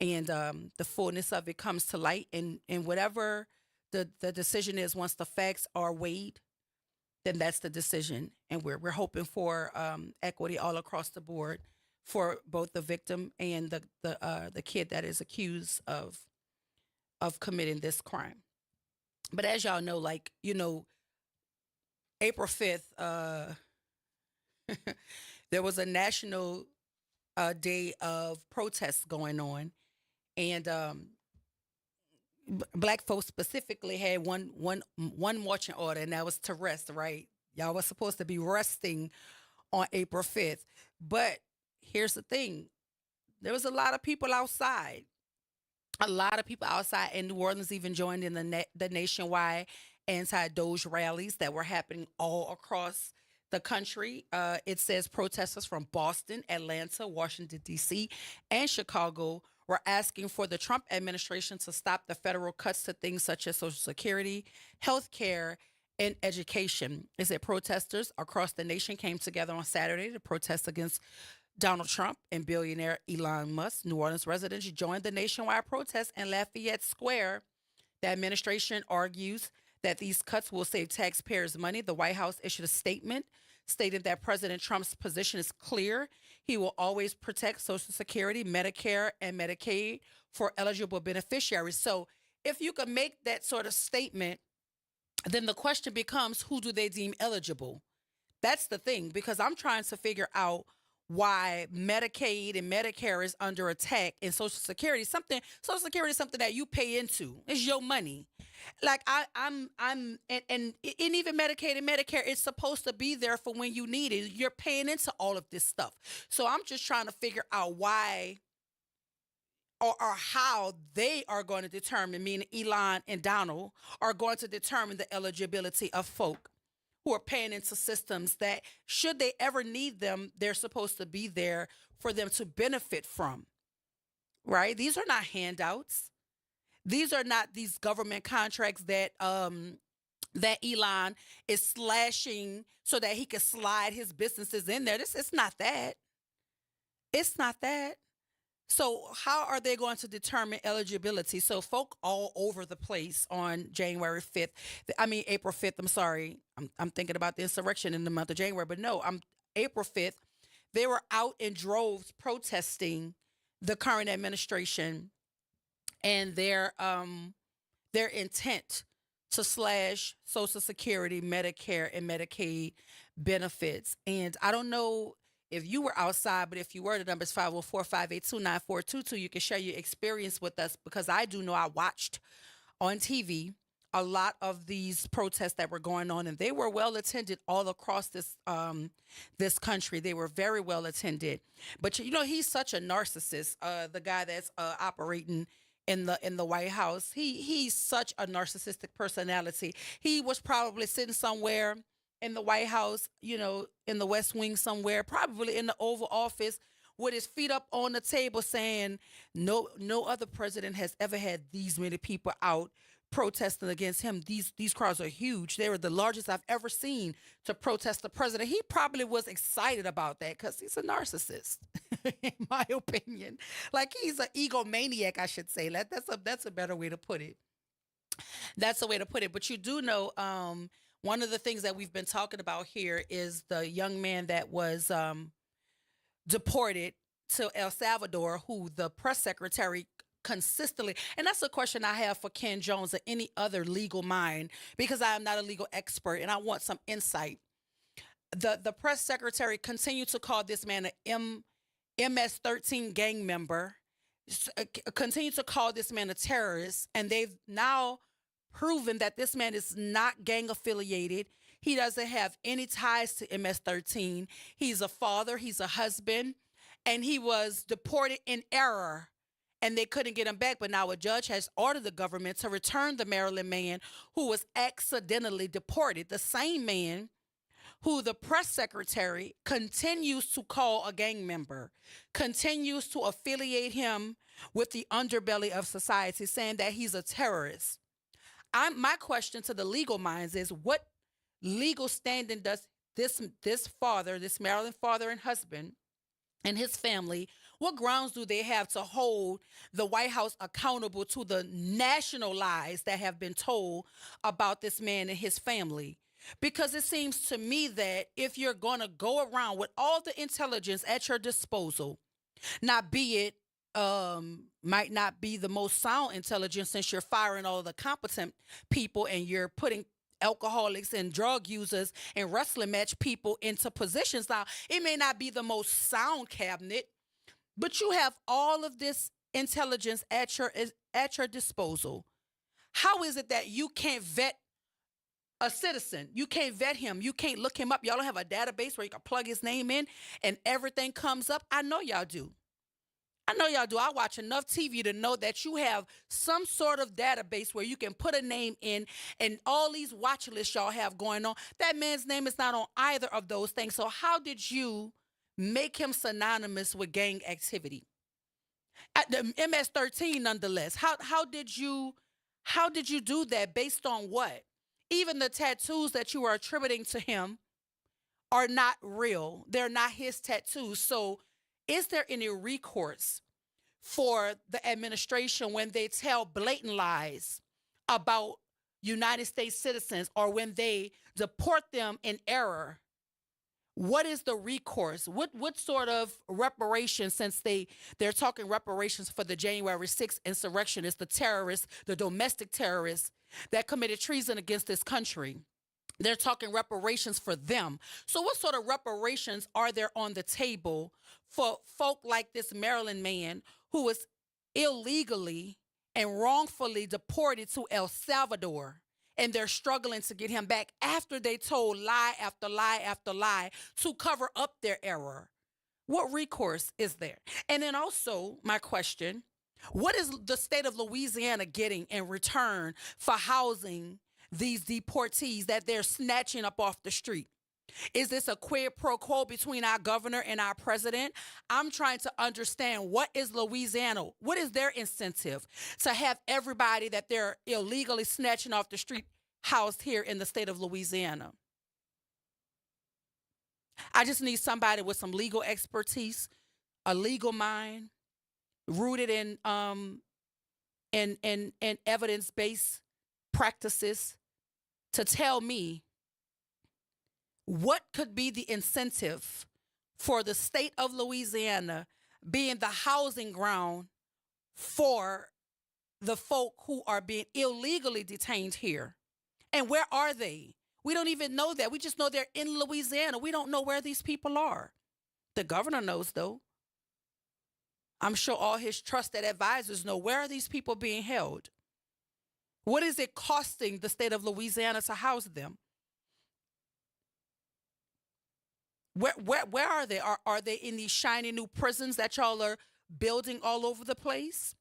and the fullness of it comes to light, and whatever the decision is once the facts are weighed, then that's the decision. And we're hoping for equity all across the board for both the victim and the kid that is accused of committing this crime. But as y'all know, like, you know, April 5th, there was a national day of protests going on, and Black folks specifically had one marching order, and that was to rest. Right, y'all was supposed to be resting on April 5th, but here's the thing: there was a lot of people outside. A lot of people outside in New Orleans even joined in the nationwide anti-Doge rallies that were happening all across the country. It says protesters from Boston, Atlanta, Washington, D.C., and Chicago were asking for the Trump administration to stop the federal cuts to things such as Social Security, health care, and education. It said protesters across the nation came together on Saturday to protest against Donald Trump and billionaire Elon Musk. New Orleans residents joined the nationwide protest in Lafayette Square. The administration argues that these cuts will save taxpayers money. The White House issued a statement stating that President Trump's position is clear. He will always protect Social Security, Medicare, and Medicaid for eligible beneficiaries. So if you can make that sort of statement, then the question becomes, who do they deem eligible? That's the thing, because I'm trying to figure out why Medicaid and Medicare is under attack, and Social Security is something that you pay into. It's your money. Like and even Medicaid and Medicare is supposed to be there for when you need it. You're paying into all of this stuff. So I'm just trying to figure out why or how they are going to determine, meaning Elon and Donald are going to determine the eligibility of folk who are paying into systems that, should they ever need them, they're supposed to be there for them to benefit from, right? These are not handouts. These are not these government contracts that that Elon is slashing so that he can slide his businesses in there. It's not that. It's not that. So how are they going to determine eligibility? So folk all over the place on April 5th. I'm sorry. I'm thinking about the insurrection in the month of January, but no, April 5th. They were out in droves protesting the current administration and their intent to slash Social Security, Medicare, and Medicaid benefits. And I don't know if you were outside, but if you were, the number is 504-582-9422. You can share your experience with us, because I do know I watched on TV a lot of these protests that were going on, and they were well attended all across this country. They were very well attended. But you know, he's such a narcissist. The guy that's operating in the White House, he's such a narcissistic personality. He was probably sitting somewhere in the White House, you know, in the West Wing somewhere, probably in the Oval Office, with his feet up on the table saying, no other president has ever had these many people out protesting against him. These crowds are huge. They were the largest I've ever seen to protest the president. He probably was excited about that because he's a narcissist, in my opinion. Like, he's an egomaniac, I should say. That's a better way to put it. That's a way to put it. But you do know, one of the things that we've been talking about here is the young man that was deported to El Salvador, who the press secretary consistently, and that's a question I have for Ken Jones or any other legal mind, because I am not a legal expert and I want some insight. The press secretary continued to call this man an MS-13 gang member, continued to call this man a terrorist, and they've now proven that this man is not gang affiliated. He doesn't have any ties to MS-13. He's a father, he's a husband, and he was deported in error, and they couldn't get him back. But now a judge has ordered the government to return the Maryland man who was accidentally deported, the same man who the press secretary continues to call a gang member, continues to affiliate him with the underbelly of society, saying that he's a terrorist. My question to the legal minds is, what legal standing does this father, this Maryland father and husband, and his family, What grounds do they have to hold the White House accountable to the national lies that have been told about this man and his family? Because it seems to me that if you're going to go around with all the intelligence at your disposal, not be it might not be the most sound intelligence, since you're firing all the competent people and you're putting alcoholics and drug users and wrestling match people into positions. Now, it may not be the most sound cabinet, but you have all of this intelligence at your disposal. How is it that you can't vet a citizen? You can't vet him. You can't look him up. Y'all don't have a database where you can plug his name in and everything comes up. I know y'all do. I watch enough TV to know that you have some sort of database where you can put a name in, and all these watch lists y'all have going on, that man's name is not on either of those things. So how did you make him synonymous with gang activity? At the MS-13, nonetheless, how did you do that? Based on what? Even the tattoos that you are attributing to him are not real. They're not his tattoos. So is there any recourse for the administration when they tell blatant lies about United States citizens, or when they deport them in error? What is the recourse? What sort of reparations, since they're talking reparations for the January 6th insurrectionists, the terrorists, the domestic terrorists that committed treason against this country? They're talking reparations for them. So what sort of reparations are there on the table for folk like this Maryland man who was illegally and wrongfully deported to El Salvador, and they're struggling to get him back after they told lie after lie after lie to cover up their error? What recourse is there? And then also, my question, what is the state of Louisiana getting in return for housing these deportees that they're snatching up off the street? Is this a quid pro quo between our governor and our president? I'm trying to understand, what is Louisiana? What is their incentive to have everybody that they're illegally snatching off the street housed here in the state of Louisiana? I just need somebody with some legal expertise, a legal mind, rooted in evidence-based practices, to tell me what could be the incentive for the state of Louisiana being the housing ground for the folk who are being illegally detained here. And where are they? We don't even know that. We just know they're in Louisiana. We don't know where these people are. The governor knows, though. I'm sure all his trusted advisors know. Where are these people being held? What is it costing the state of Louisiana to house them? Where are they? Are they in these shiny new prisons that y'all are building all over the place?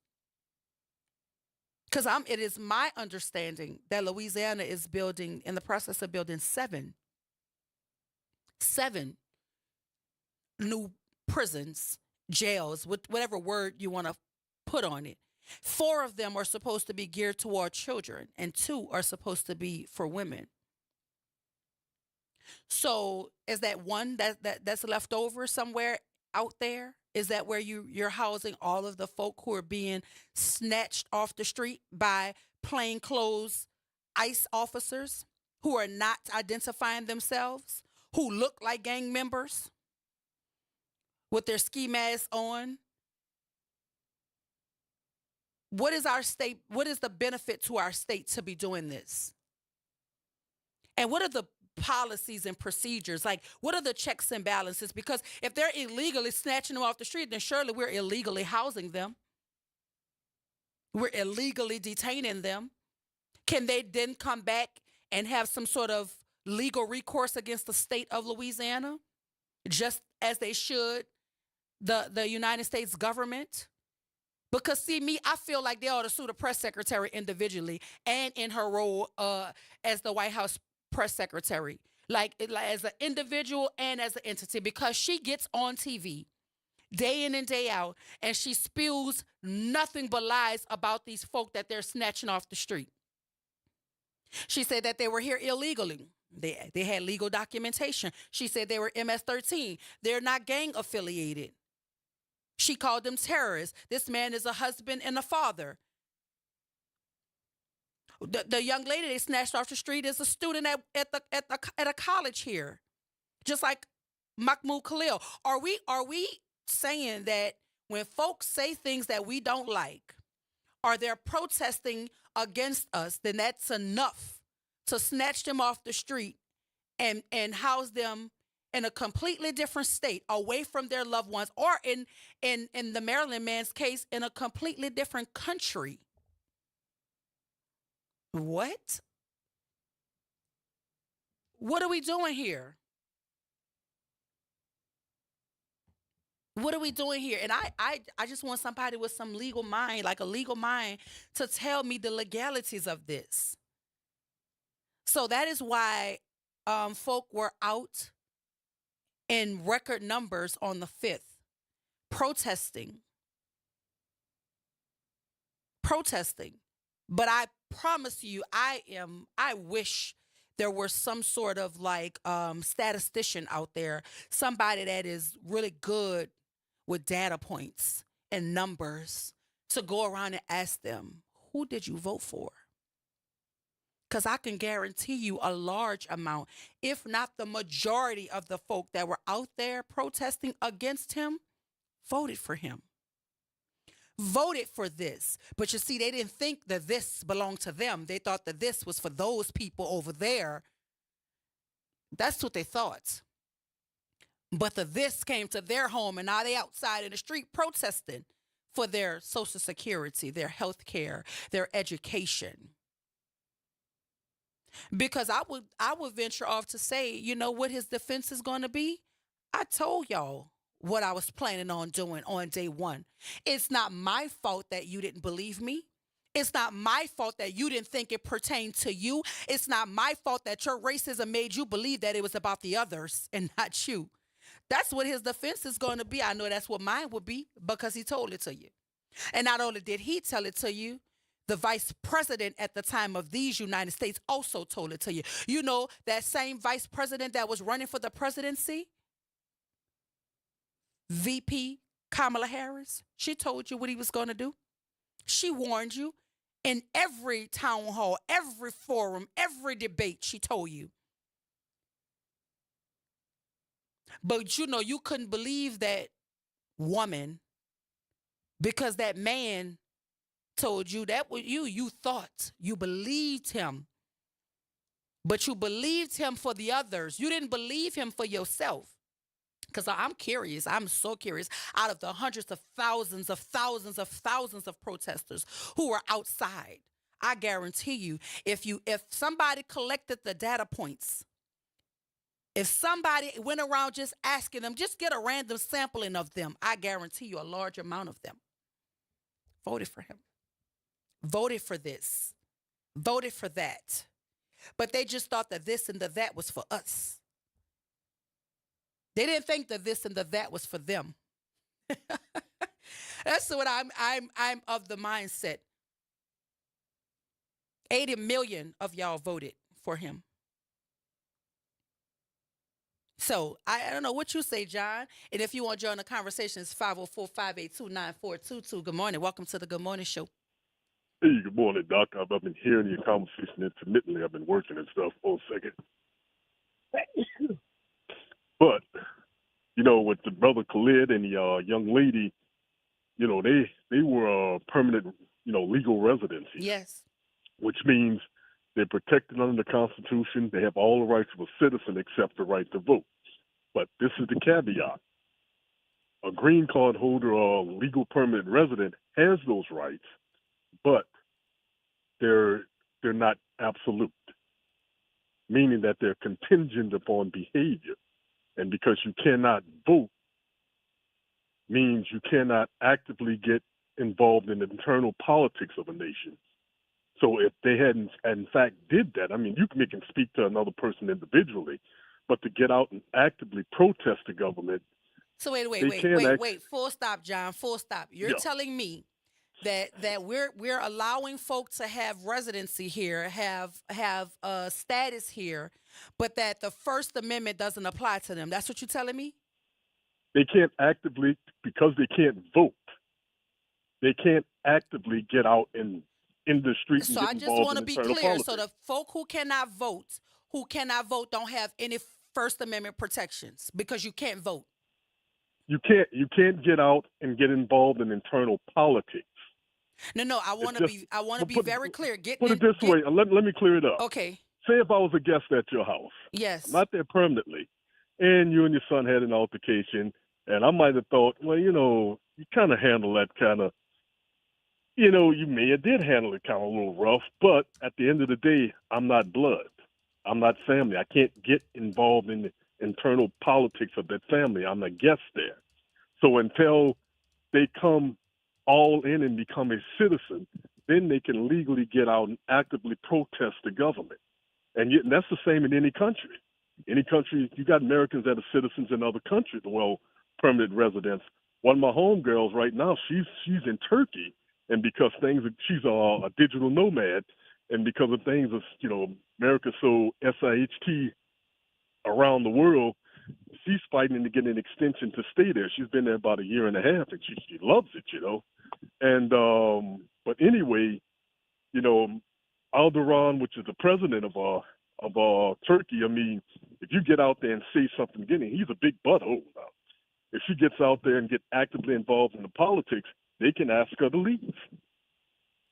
Because it is my understanding that Louisiana is in the process of building seven new prisons, jails, whatever word you want to put on it. 4 of them are supposed to be geared toward children, and 2 are supposed to be for women. So is that one that's left over somewhere out there? Is that where you're housing all of the folk who are being snatched off the street by plainclothes ICE officers who are not identifying themselves, who look like gang members with their ski masks on? What is the benefit to our state to be doing this? And what are the policies and procedures? Like, what are the checks and balances? Because if they're illegally snatching them off the street, then surely we're illegally housing them. We're illegally detaining them. Can they then come back and have some sort of legal recourse against the state of Louisiana, just as they should the United States government? Because, see, I feel like they ought to sue the press secretary individually and in her role as the White House press secretary, like as an individual and as an entity, because she gets on TV day in and day out and she spews nothing but lies about these folk that they're snatching off the street. She said that they were here illegally. They had legal documentation. She said they were MS-13. They're not gang affiliated. She called them terrorists. This man is a husband and a father. The young lady they snatched off the street is a student at a college here, just like Mahmoud Khalil. Are we saying that when folks say things that we don't like, or they're protesting against us, then that's enough to snatch them off the street and house them in a completely different state, away from their loved ones, or in the Maryland man's case, in a completely different country? What? What are we doing here? What are we doing here? And I just want somebody with some legal mind, like a legal mind, to tell me the legalities of this. So that is why folk were out in record numbers on the 5th, protesting. But I promise you, I wish there were some sort of like statistician out there, somebody that is really good with data points and numbers, to go around and ask them, who did you vote for? Because I can guarantee you a large amount, if not the majority of the folk that were out there protesting against him, voted for him. Voted for this. But you see, they didn't think that this belonged to them. They thought that this was for those people over there. That's what they thought. But the this came to their home, and now they outside in the street protesting for their Social Security, their health care, their education. Because I would venture off to say, you know what his defense is going to be? I told y'all what I was planning on doing on day one. It's not my fault that you didn't believe me. It's not my fault that you didn't think it pertained to you. It's not my fault that your racism made you believe that it was about the others and not you. That's what his defense is going to be. I know that's what mine would be, because he told it to you. And not only did he tell it to you, the vice president at the time of these United States also told it to you. You know, that same vice president that was running for the presidency, VP Kamala Harris, she told you what he was going to do. She warned you in every town hall, every forum, every debate, she told you. But you know, you couldn't believe that woman, because that man told you that was you. You thought, you believed him. But you believed him for the others. You didn't believe him for yourself. Because I'm curious. I'm so curious. Out of the hundreds of thousands of protesters who were outside, I guarantee you, if somebody collected the data points, if somebody went around just asking them, just get a random sampling of them, I guarantee you a large amount of them voted for him, voted for this, voted for that. But they just thought that this and the that was for us. They didn't think that this and the that was for them. That's what I'm of the mindset. 80 million of y'all voted for him. So I don't know what you say, John. And if you want to join the conversation, it's 504-582-9422. Good morning. Welcome to the Good Morning Show. Hey, good morning, Doc. I've been hearing your conversation intermittently. I've been working and stuff for a second. But, you know, with the brother Khalid and the young lady, you know, they were permanent, you know, legal residency. Yes. Which means they're protected under the Constitution. They have all the rights of a citizen except the right to vote. But this is the caveat. A green card holder or legal permanent resident has those rights, but they're not absolute, meaning that they're contingent upon behavior. And because you cannot vote means you cannot actively get involved in the internal politics of a nation. So if they hadn't, in fact, did that, I mean, you can speak to another person individually, but to get out and actively protest the government. So wait. Full stop, John. Full stop. You're telling me that we're allowing folk to have residency here, have status here, but that the First Amendment doesn't apply to them. That's what you're telling me? They can't actively, because they can't vote, they can't actively get out in the street and So get I just involved want in to be internal clear. politics. So the folk who cannot vote, don't have any First Amendment protections because you can't vote. You can't get out and get involved in internal politics. No, I want to be very clear. Put it this way, let me clear it up. Okay. Say if I was a guest at your house. Yes. I'm not there permanently, and you and your son had an altercation, and I might have thought, well, you kind of handle that kind of, you may have did handle it kind of a little rough, but at the end of the day, I'm not blood. I'm not family. I can't get involved in the internal politics of that family. I'm a guest there. So until they come all in and become a citizen, then they can legally get out and actively protest the government. And that's the same in any country. Any country, you got Americans that are citizens in other countries, permanent residents. One of my homegirls right now, she's in Turkey, and because she's a digital nomad, and because of things, America's so SIHT around the world, she's fighting to get an extension to stay there. She's been there about a year and a half, and she loves it, And but anyway, Erdogan, which is the president of Turkey, I mean, if you get out there and say something again, he's a big butthole now. If she gets out there and get actively involved in the politics, they can ask her to leave.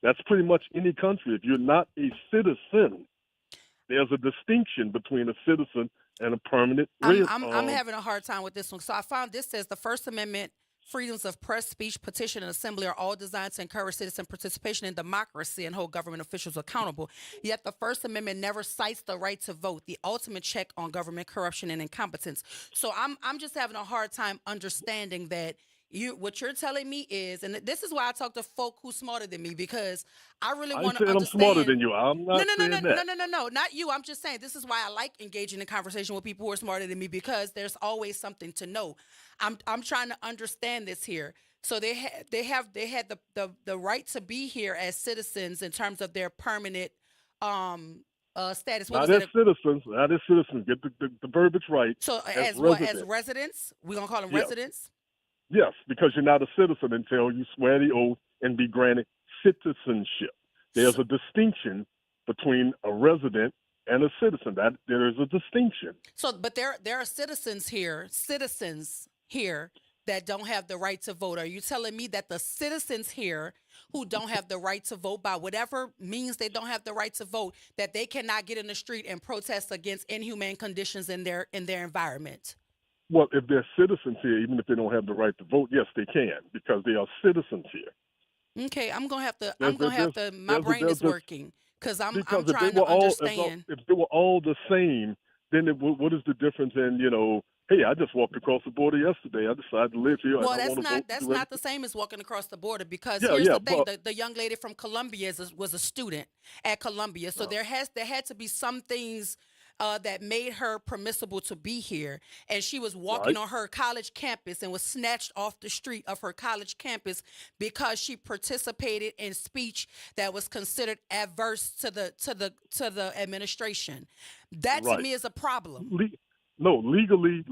That's pretty much any country. If you're not a citizen, there's a distinction between a citizen and a permanent resident. I'm having a hard time with this one. So I found this says the First Amendment freedoms of press, speech, petition, and assembly are all designed to encourage citizen participation in democracy and hold government officials accountable. Yet the First Amendment never cites the right to vote, the ultimate check on government corruption and incompetence. So I'm just having a hard time understanding that what you're telling me is, and this is why I talk to folk who's smarter than me, because I really want to understand. I'm smarter than you. I'm not saying that. No, not you. I'm just saying this is why I like engaging in conversation with people who are smarter than me, because there's always something to know. I'm trying to understand this here. So they had the right to be here as citizens in terms of their permanent status. Not as citizens. Get the verbiage right. So as residents, we're gonna call them residents. Yes, because you're not a citizen until you swear the oath and be granted citizenship. There's a distinction between a resident and a citizen. That there is a distinction. So, but there are citizens here that don't have the right to vote. Are you telling me that the citizens here who don't have the right to vote, by whatever means they don't have the right to vote, that they cannot get in the street and protest against inhumane conditions in their environment? Well, if they're citizens here, even if they don't have the right to vote, yes, they can, because they are citizens here. Okay, I'm gonna have to. My brain is working because I'm trying to understand. If they were all the same, then what is the difference in Hey, I just walked across the border yesterday. I decided to live here. Well, that's not the same as walking across the border, because here's the thing: the young lady from Columbia was a student at Columbia, so there had to be some things that made her permissible to be here, and she was walking on her college campus and was snatched off the street of her college campus because she participated in speech that was considered adverse to the administration. That to me is a problem. No, legally,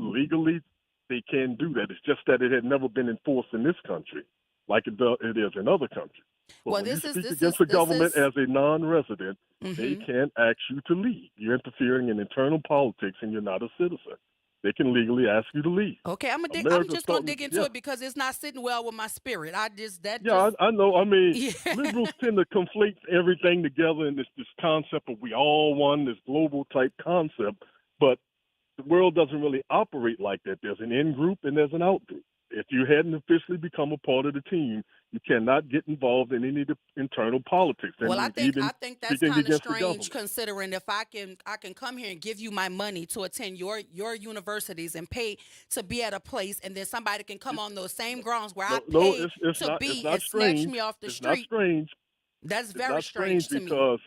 they can do that. It's just that it had never been enforced in this country like it is in other countries. But when you speak against the government as a non-resident, they can't ask you to leave. You're interfering in internal politics, and you're not a citizen. They can legally ask you to leave. Okay, I'm just going to dig into it because it's not sitting well with my spirit. I know. I mean, liberals tend to conflate everything together in this concept of we all one, this global type concept, but the world doesn't really operate like that. There's an in-group and there's an out-group. If you hadn't officially become a part of the team, you cannot get involved in any of the internal politics. Well, I think that's kind of strange, considering if I can come here and give you my money to attend your universities and pay to be at a place, and then somebody can come on those same grounds where I paid to be and snatch me off the street. It's not strange. That's very strange to me.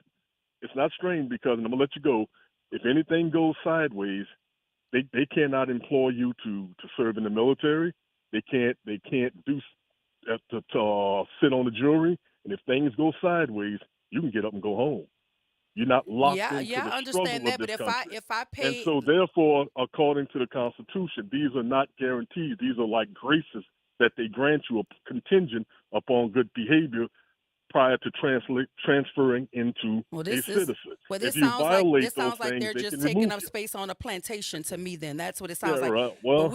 It's not strange because, and I'm gonna let you go. If anything goes sideways, they cannot employ you to serve in the military. They can't do to sit on the jury, and if things go sideways, you can get up and go home. You're not locked Yeah, into yeah, the I understand struggle that. of But this country. if I And pay, so, therefore, according to the Constitution, these are not guarantees. These are like graces that they grant you, a contingent upon good behavior prior to transferring into well, a this citizen. this If you sounds like violate those things, they're they just can taking remove up you. space on a plantation to me. Then that's what it Yeah, sounds like. right. But Well,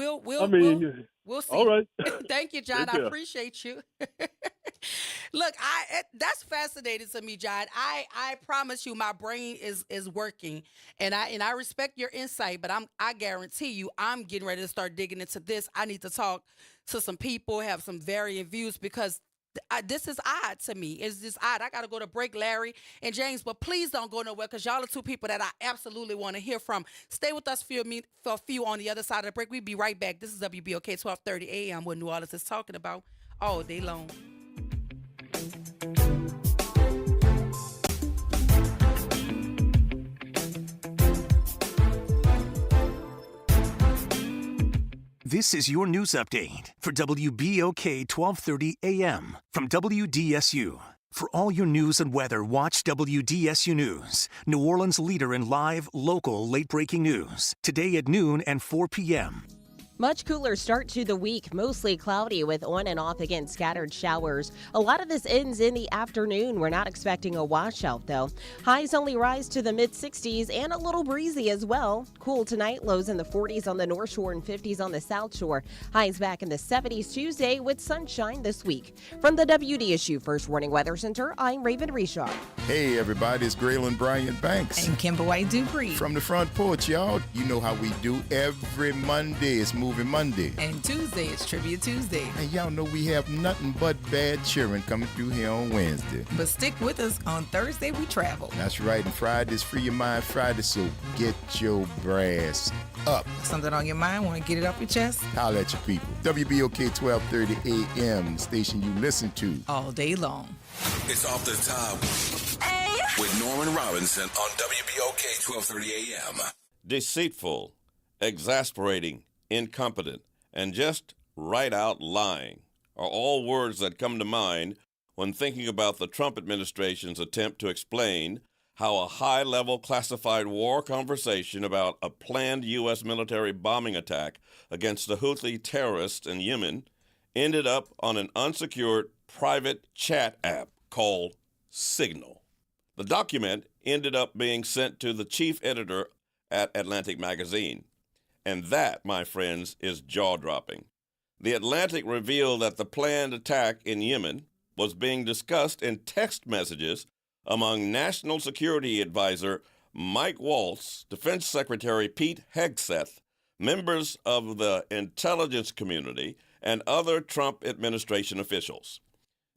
we'll see. all right. Thank you, John. Take I care. appreciate you. Look, that's fascinating to me, John. I promise you, my brain is working, and I respect your insight. But I guarantee you, I'm getting ready to start digging into this. I need to talk to some people, have some varying views, because this is odd to me. It's just odd. I got to go to break, Larry and James, but please don't go nowhere, because y'all are two people that I absolutely want to hear from. Stay with us for a few on the other side of the break. We'll be right back. This is WBOK 1230 AM, what New Orleans is talking about all day long. This is your news update for WBOK 1230 AM from WDSU. For all your news and weather, watch WDSU News, New Orleans' leader in live, local, late-breaking news. Today at noon and 4 p.m. Much cooler start to the week, mostly cloudy with on and off again scattered showers. A lot of this ends in the afternoon. We're not expecting a washout though. Highs only rise to the mid-60s and a little breezy as well. Cool tonight, lows in the 40s on the North Shore and 50s on the South Shore. Highs back in the 70s Tuesday with sunshine this week. From the WDSU First Warning Weather Center, I'm Raven Richard. Hey everybody, it's Graylin Bryant Banks. And Kimber White Dupree. From the front porch, y'all. You know how we do every Monday. It's Moving Monday. And Tuesday is Trivia Tuesday. And y'all know we have nothing but bad cheering coming through here on Wednesday. But stick with us. On Thursday, we travel. That's right. And Friday's Free Your Mind Friday, so get your brass up. Something on your mind? Want to get it off your chest? Holla at your people. WBOK 1230 AM, the station you listen to. All day long. It's Off the Top with Norman Robinson on WBOK 1230 AM. Deceitful, exasperating, incompetent, and just right out lying are all words that come to mind when thinking about the Trump administration's attempt to explain how a high-level classified war conversation about a planned U.S. military bombing attack against the Houthi terrorists in Yemen ended up on an unsecured private chat app called Signal. The document ended up being sent to the chief editor at Atlantic Magazine. And that, my friends, is jaw-dropping. The Atlantic revealed that the planned attack in Yemen was being discussed in text messages among National Security Advisor Mike Waltz, Defense Secretary Pete Hegseth, members of the intelligence community, and other Trump administration officials.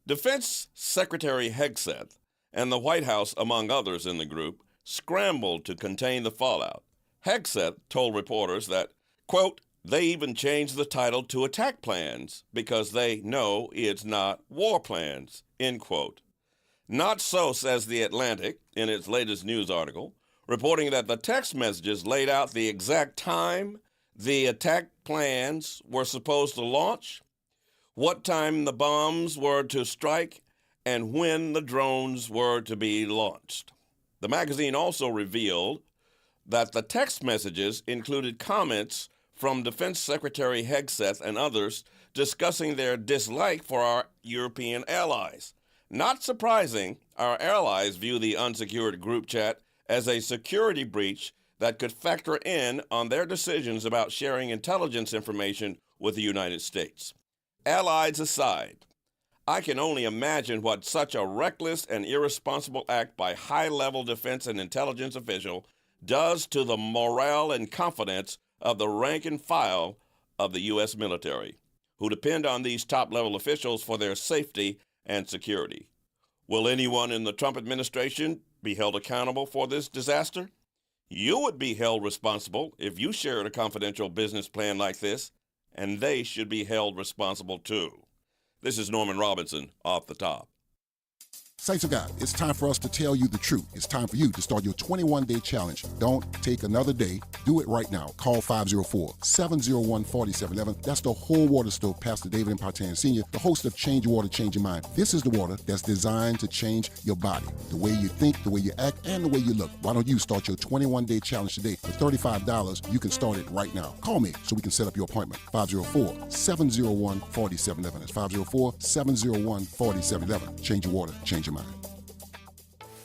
Defense Secretary Hegseth and the White House, among others in the group, scrambled to contain the fallout. Hegseth told reporters that, quote, they even changed the title to attack plans because they know it's not war plans, end quote. Not so, says The Atlantic in its latest news article, reporting that the text messages laid out the exact time the attack plans were supposed to launch, what time the bombs were to strike, and when the drones were to be launched. The magazine also revealed that the text messages included comments from Defense Secretary Hegseth and others discussing their dislike for our European allies. Not surprising, our allies view the unsecured group chat as a security breach that could factor in on their decisions about sharing intelligence information with the United States. Allies aside, I can only imagine what such a reckless and irresponsible act by high-level defense and intelligence official does to the morale and confidence of the rank and file of the U.S. military, who depend on these top-level officials for their safety and security. Will anyone in the Trump administration be held accountable for this disaster? You would be held responsible if you shared a confidential business plan like this, and they should be held responsible too. This is Norman Robinson, Off the Top. Saints of God, it's time for us to tell you the truth. It's time for you to start your 21-day challenge. Don't take another day. Do it right now. Call 504-701-4711. That's the Whole Water Stove, Pastor David Impartan Sr., the host of Change Your Water, Change Your Mind. This is the water that's designed to change your body, the way you think, the way you act, and the way you look. Why don't you start your 21-day challenge today? For $35, you can start it right now. Call me so we can set up your appointment. 504-701-4711. That's 504-701-4711. Change your water, change your mind.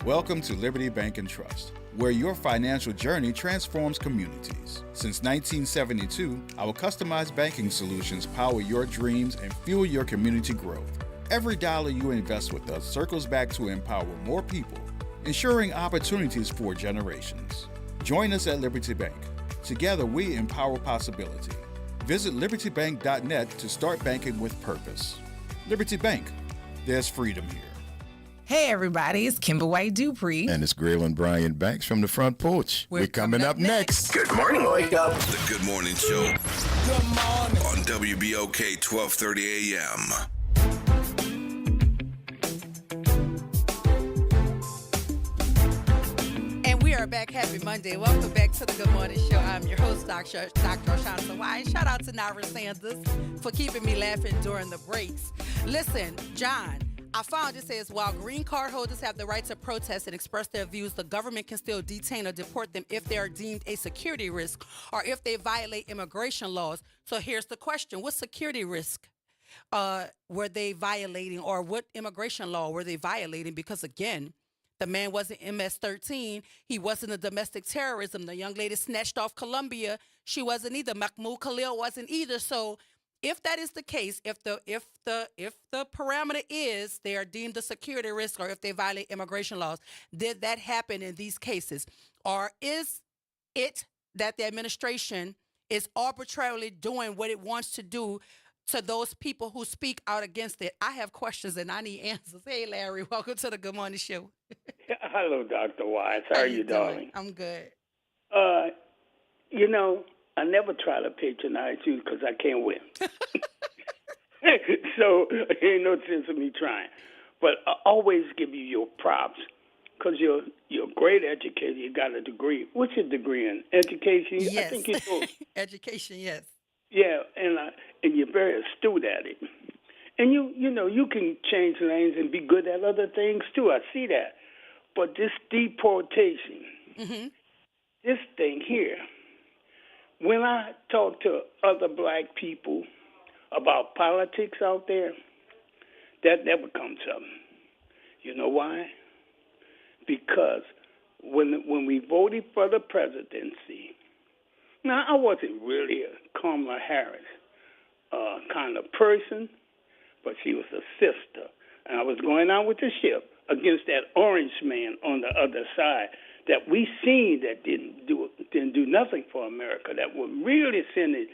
Welcome to Liberty Bank and Trust, where your financial journey transforms communities. Since 1972, our customized banking solutions power your dreams and fuel your community growth. Every dollar you invest with us circles back to empower more people, ensuring opportunities for generations. Join us at Liberty Bank. Together, we empower possibility. Visit libertybank.net to start banking with purpose. Liberty Bank, there's freedom here. Hey everybody, it's Kimber White Dupree. And it's Graylin Bryan Banks from the front porch. We're coming up next. Good morning, Wake Up. The Good Morning Show. Good morning. On WBOK 1230 AM. We are back. Happy Monday. Welcome back to the Good Morning Show. I'm your host, Dr. Oshana Wine. Shout out to Naira Sanders for keeping me laughing during the breaks. Listen, John, I found it says, while green card holders have the right to protest and express their views, the government can still detain or deport them if they are deemed a security risk or if they violate immigration laws. So here's the question. What security risk were they violating, or what immigration law were they violating? Because, again, the man wasn't MS-13. He wasn't a domestic terrorism. The young lady snatched off Colombia. She wasn't either. Mahmoud Khalil wasn't either. So if that is the case, if the parameter is they are deemed a security risk or if they violate immigration laws, did that happen in these cases? Or is it that the administration is arbitrarily doing what it wants to do to those people who speak out against it? I have questions and I need answers. Hey, Larry, welcome to the Good Morning Show. Hello, Dr. Wise. How are you, darling? I'm good. You know, I never try to patronize you because I can't win. So ain't no sense of me trying. But I always give you your props because you're a great educator. You got a degree. What's your degree in? Education? Yes. I think you're so, Education, yes. yeah, and you're very astute at it. And you know, you can change lanes and be good at other things too. I see that. But this deportation, this thing here, when I talk to other black people about politics out there, that never comes up. You know why? Because when we voted for the presidency, now I wasn't really a Kamala Harris kind of person, but she was a sister. And I was going out with the ship against that orange man on the other side that we seen that didn't do nothing for America, that would really send it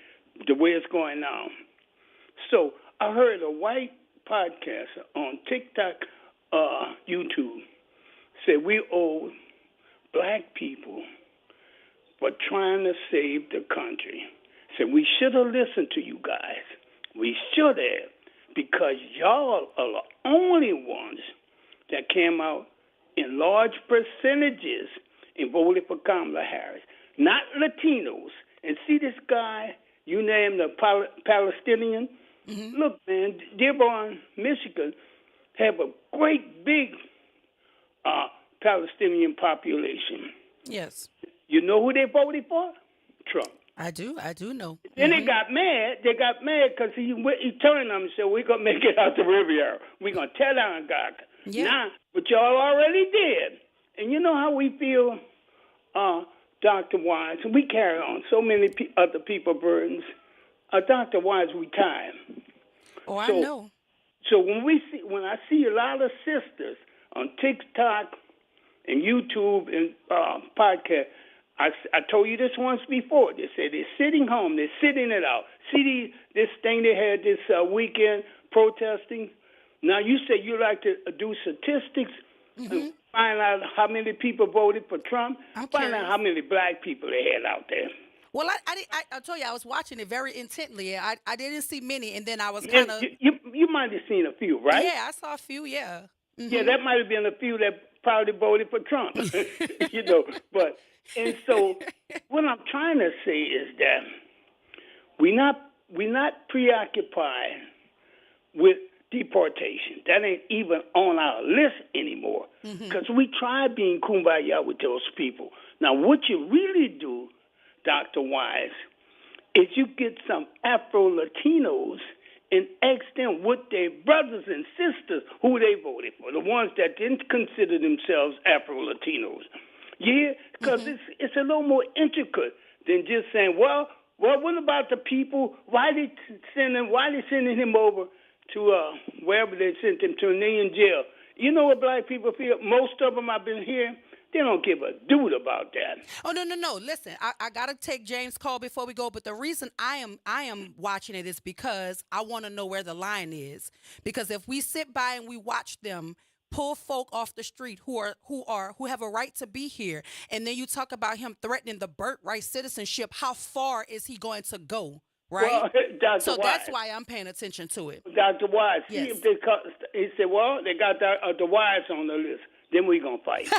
the way it's going now. So I heard a white podcaster on TikTok, YouTube, say we owe black people for trying to save the country. Said we should have listened to you guys. We should have, because y'all are the only ones that came out in large percentages and voted for Kamala Harris, not Latinos. And see this guy, you named the Palestinian? Look, man, Dearborn, Michigan, have a great big Palestinian population. Yes. You know who they voted for? Trump. I do know. Then they got mad. They got mad because he turned them and said, we're going to make it out the Riviera. We're going to tear down Gaza. Yeah. Nah, but y'all already did. And you know how we feel, Dr. Wise? We carry on so many other people burdens. Dr. Wise retired. Oh, I know. So when I see a lot of sisters on TikTok and YouTube and podcast, I told you this once before. They say they're sitting home. They're sitting it out. See this thing they had this weekend protesting? Now, you say you like to do statistics and find out how many people voted for Trump. Find out how many black people they had out there. Well, I told you I was watching it very intently. I didn't see many, and then I was kind of... You might have seen a few, right? Yeah, I saw a few, yeah. Yeah, that might have been a few that probably voted for Trump, you know. But and so what I'm trying to say is that we're not preoccupied with deportation. That ain't even on our list anymore because we tried being kumbaya with those people. Now, what you really do, Dr. Wise, is you get some Afro-Latinos and ask them what their brothers and sisters, who they voted for, the ones that didn't consider themselves Afro-Latinos. Yeah, because it's a little more intricate than just saying, well, what about the people? Why they sending him over to wherever they sent him to, and they in jail? You know what black people feel? Most of them I've been hearing, they don't give a dude about that. Oh, no. Listen, I got to take James' call before we go, but the reason I am watching it is because I want to know where the line is. Because if we sit by and we watch them pull folk off the street who have a right to be here, and then you talk about him threatening the birthright citizenship, how far is he going to go? Right? Well, Dr. So Wise, that's why I'm paying attention to it. Dr. Wise, Yes. see if he said, well, they got the Wise on the list. Then we're going to fight.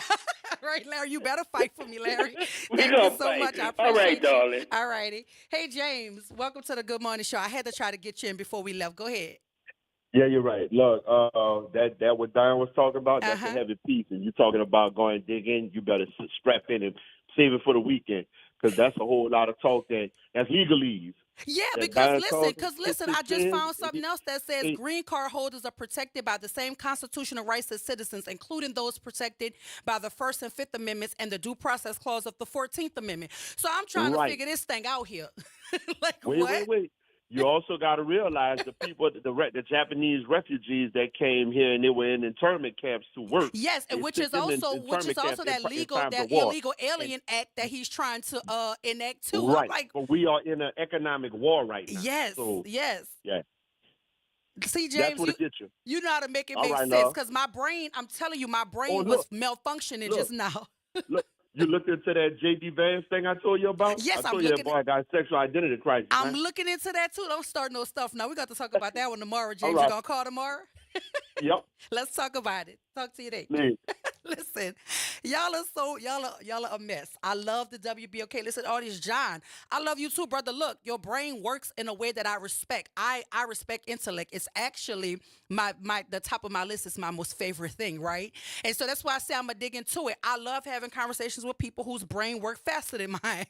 Right, Larry, you better fight for me, Larry. We Thank you gonna so fight. much. I All appreciate right, you. darling. All righty. Hey, James, welcome to the Good Morning Show. I had to try to get you in before we left. Go ahead. Yeah, you're right. Look, that what Diane was talking about, that's a heavy piece. And you're talking about going dig in, you better strap in and save it for the weekend because that's a whole lot of talk that's legalese. Yeah, That because Diane listen, I just found something else that says green card holders are protected by the same constitutional rights as citizens, including those protected by the First and Fifth Amendments and the Due Process Clause of the 14th Amendment. So I'm trying to figure this thing out here. Wait. You also got to realize the people, the Japanese refugees that came here and they were in internment camps to work. Yes, and which is also that illegal alien act that he's trying to enact too. Right, I'm like, but we are in an economic war right now. yes, so, yes. Yeah. See, That's James, what it gets you. You know how to make it All make right, sense now. because my brain, I'm telling you, my brain look. was malfunctioning just now. Look, you looked into that J.D. Vance thing I told you about? Yes, I I'm told you that looking boy got sexual identity crisis. I'm man. looking into that too. Don't start no stuff now. We got to talk about that one tomorrow, James. All You right. gonna call tomorrow? Yep. Let's talk about it. Talk to you then. Man. Listen, y'all are a mess. I love the WBOK. Listen, audience, John, I love you too, brother. Look, your brain works in a way that I respect. I respect intellect. It's actually the top of my list is my most favorite thing, right? And so that's why I say I'm gonna dig into it. I love having conversations with people whose brain work faster than mine.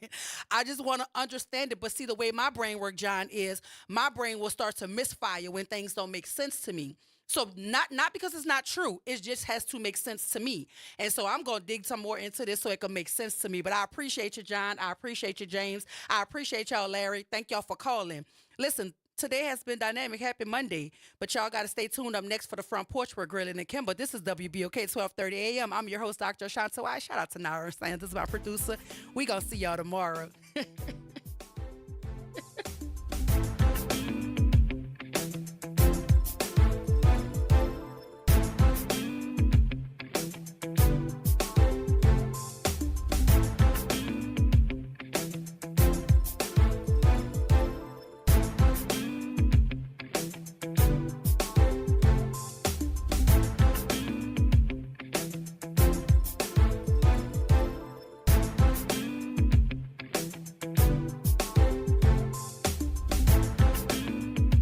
I just want to understand it. But see, the way my brain works, John, is my brain will start to misfire when things don't make sense to me. So not because it's not true. It just has to make sense to me. And so I'm going to dig some more into this so it can make sense to me. But I appreciate you, John. I appreciate you, James. I appreciate y'all, Larry. Thank y'all for calling. Listen, today has been dynamic. Happy Monday. But y'all got to stay tuned up next for the Front Porch with Grilling and Kimber. This is WBOK 1230 a.m. I'm your host, Dr. Ashanta Wise. Shout out to Nara Sanders, my producer. We going to see y'all tomorrow.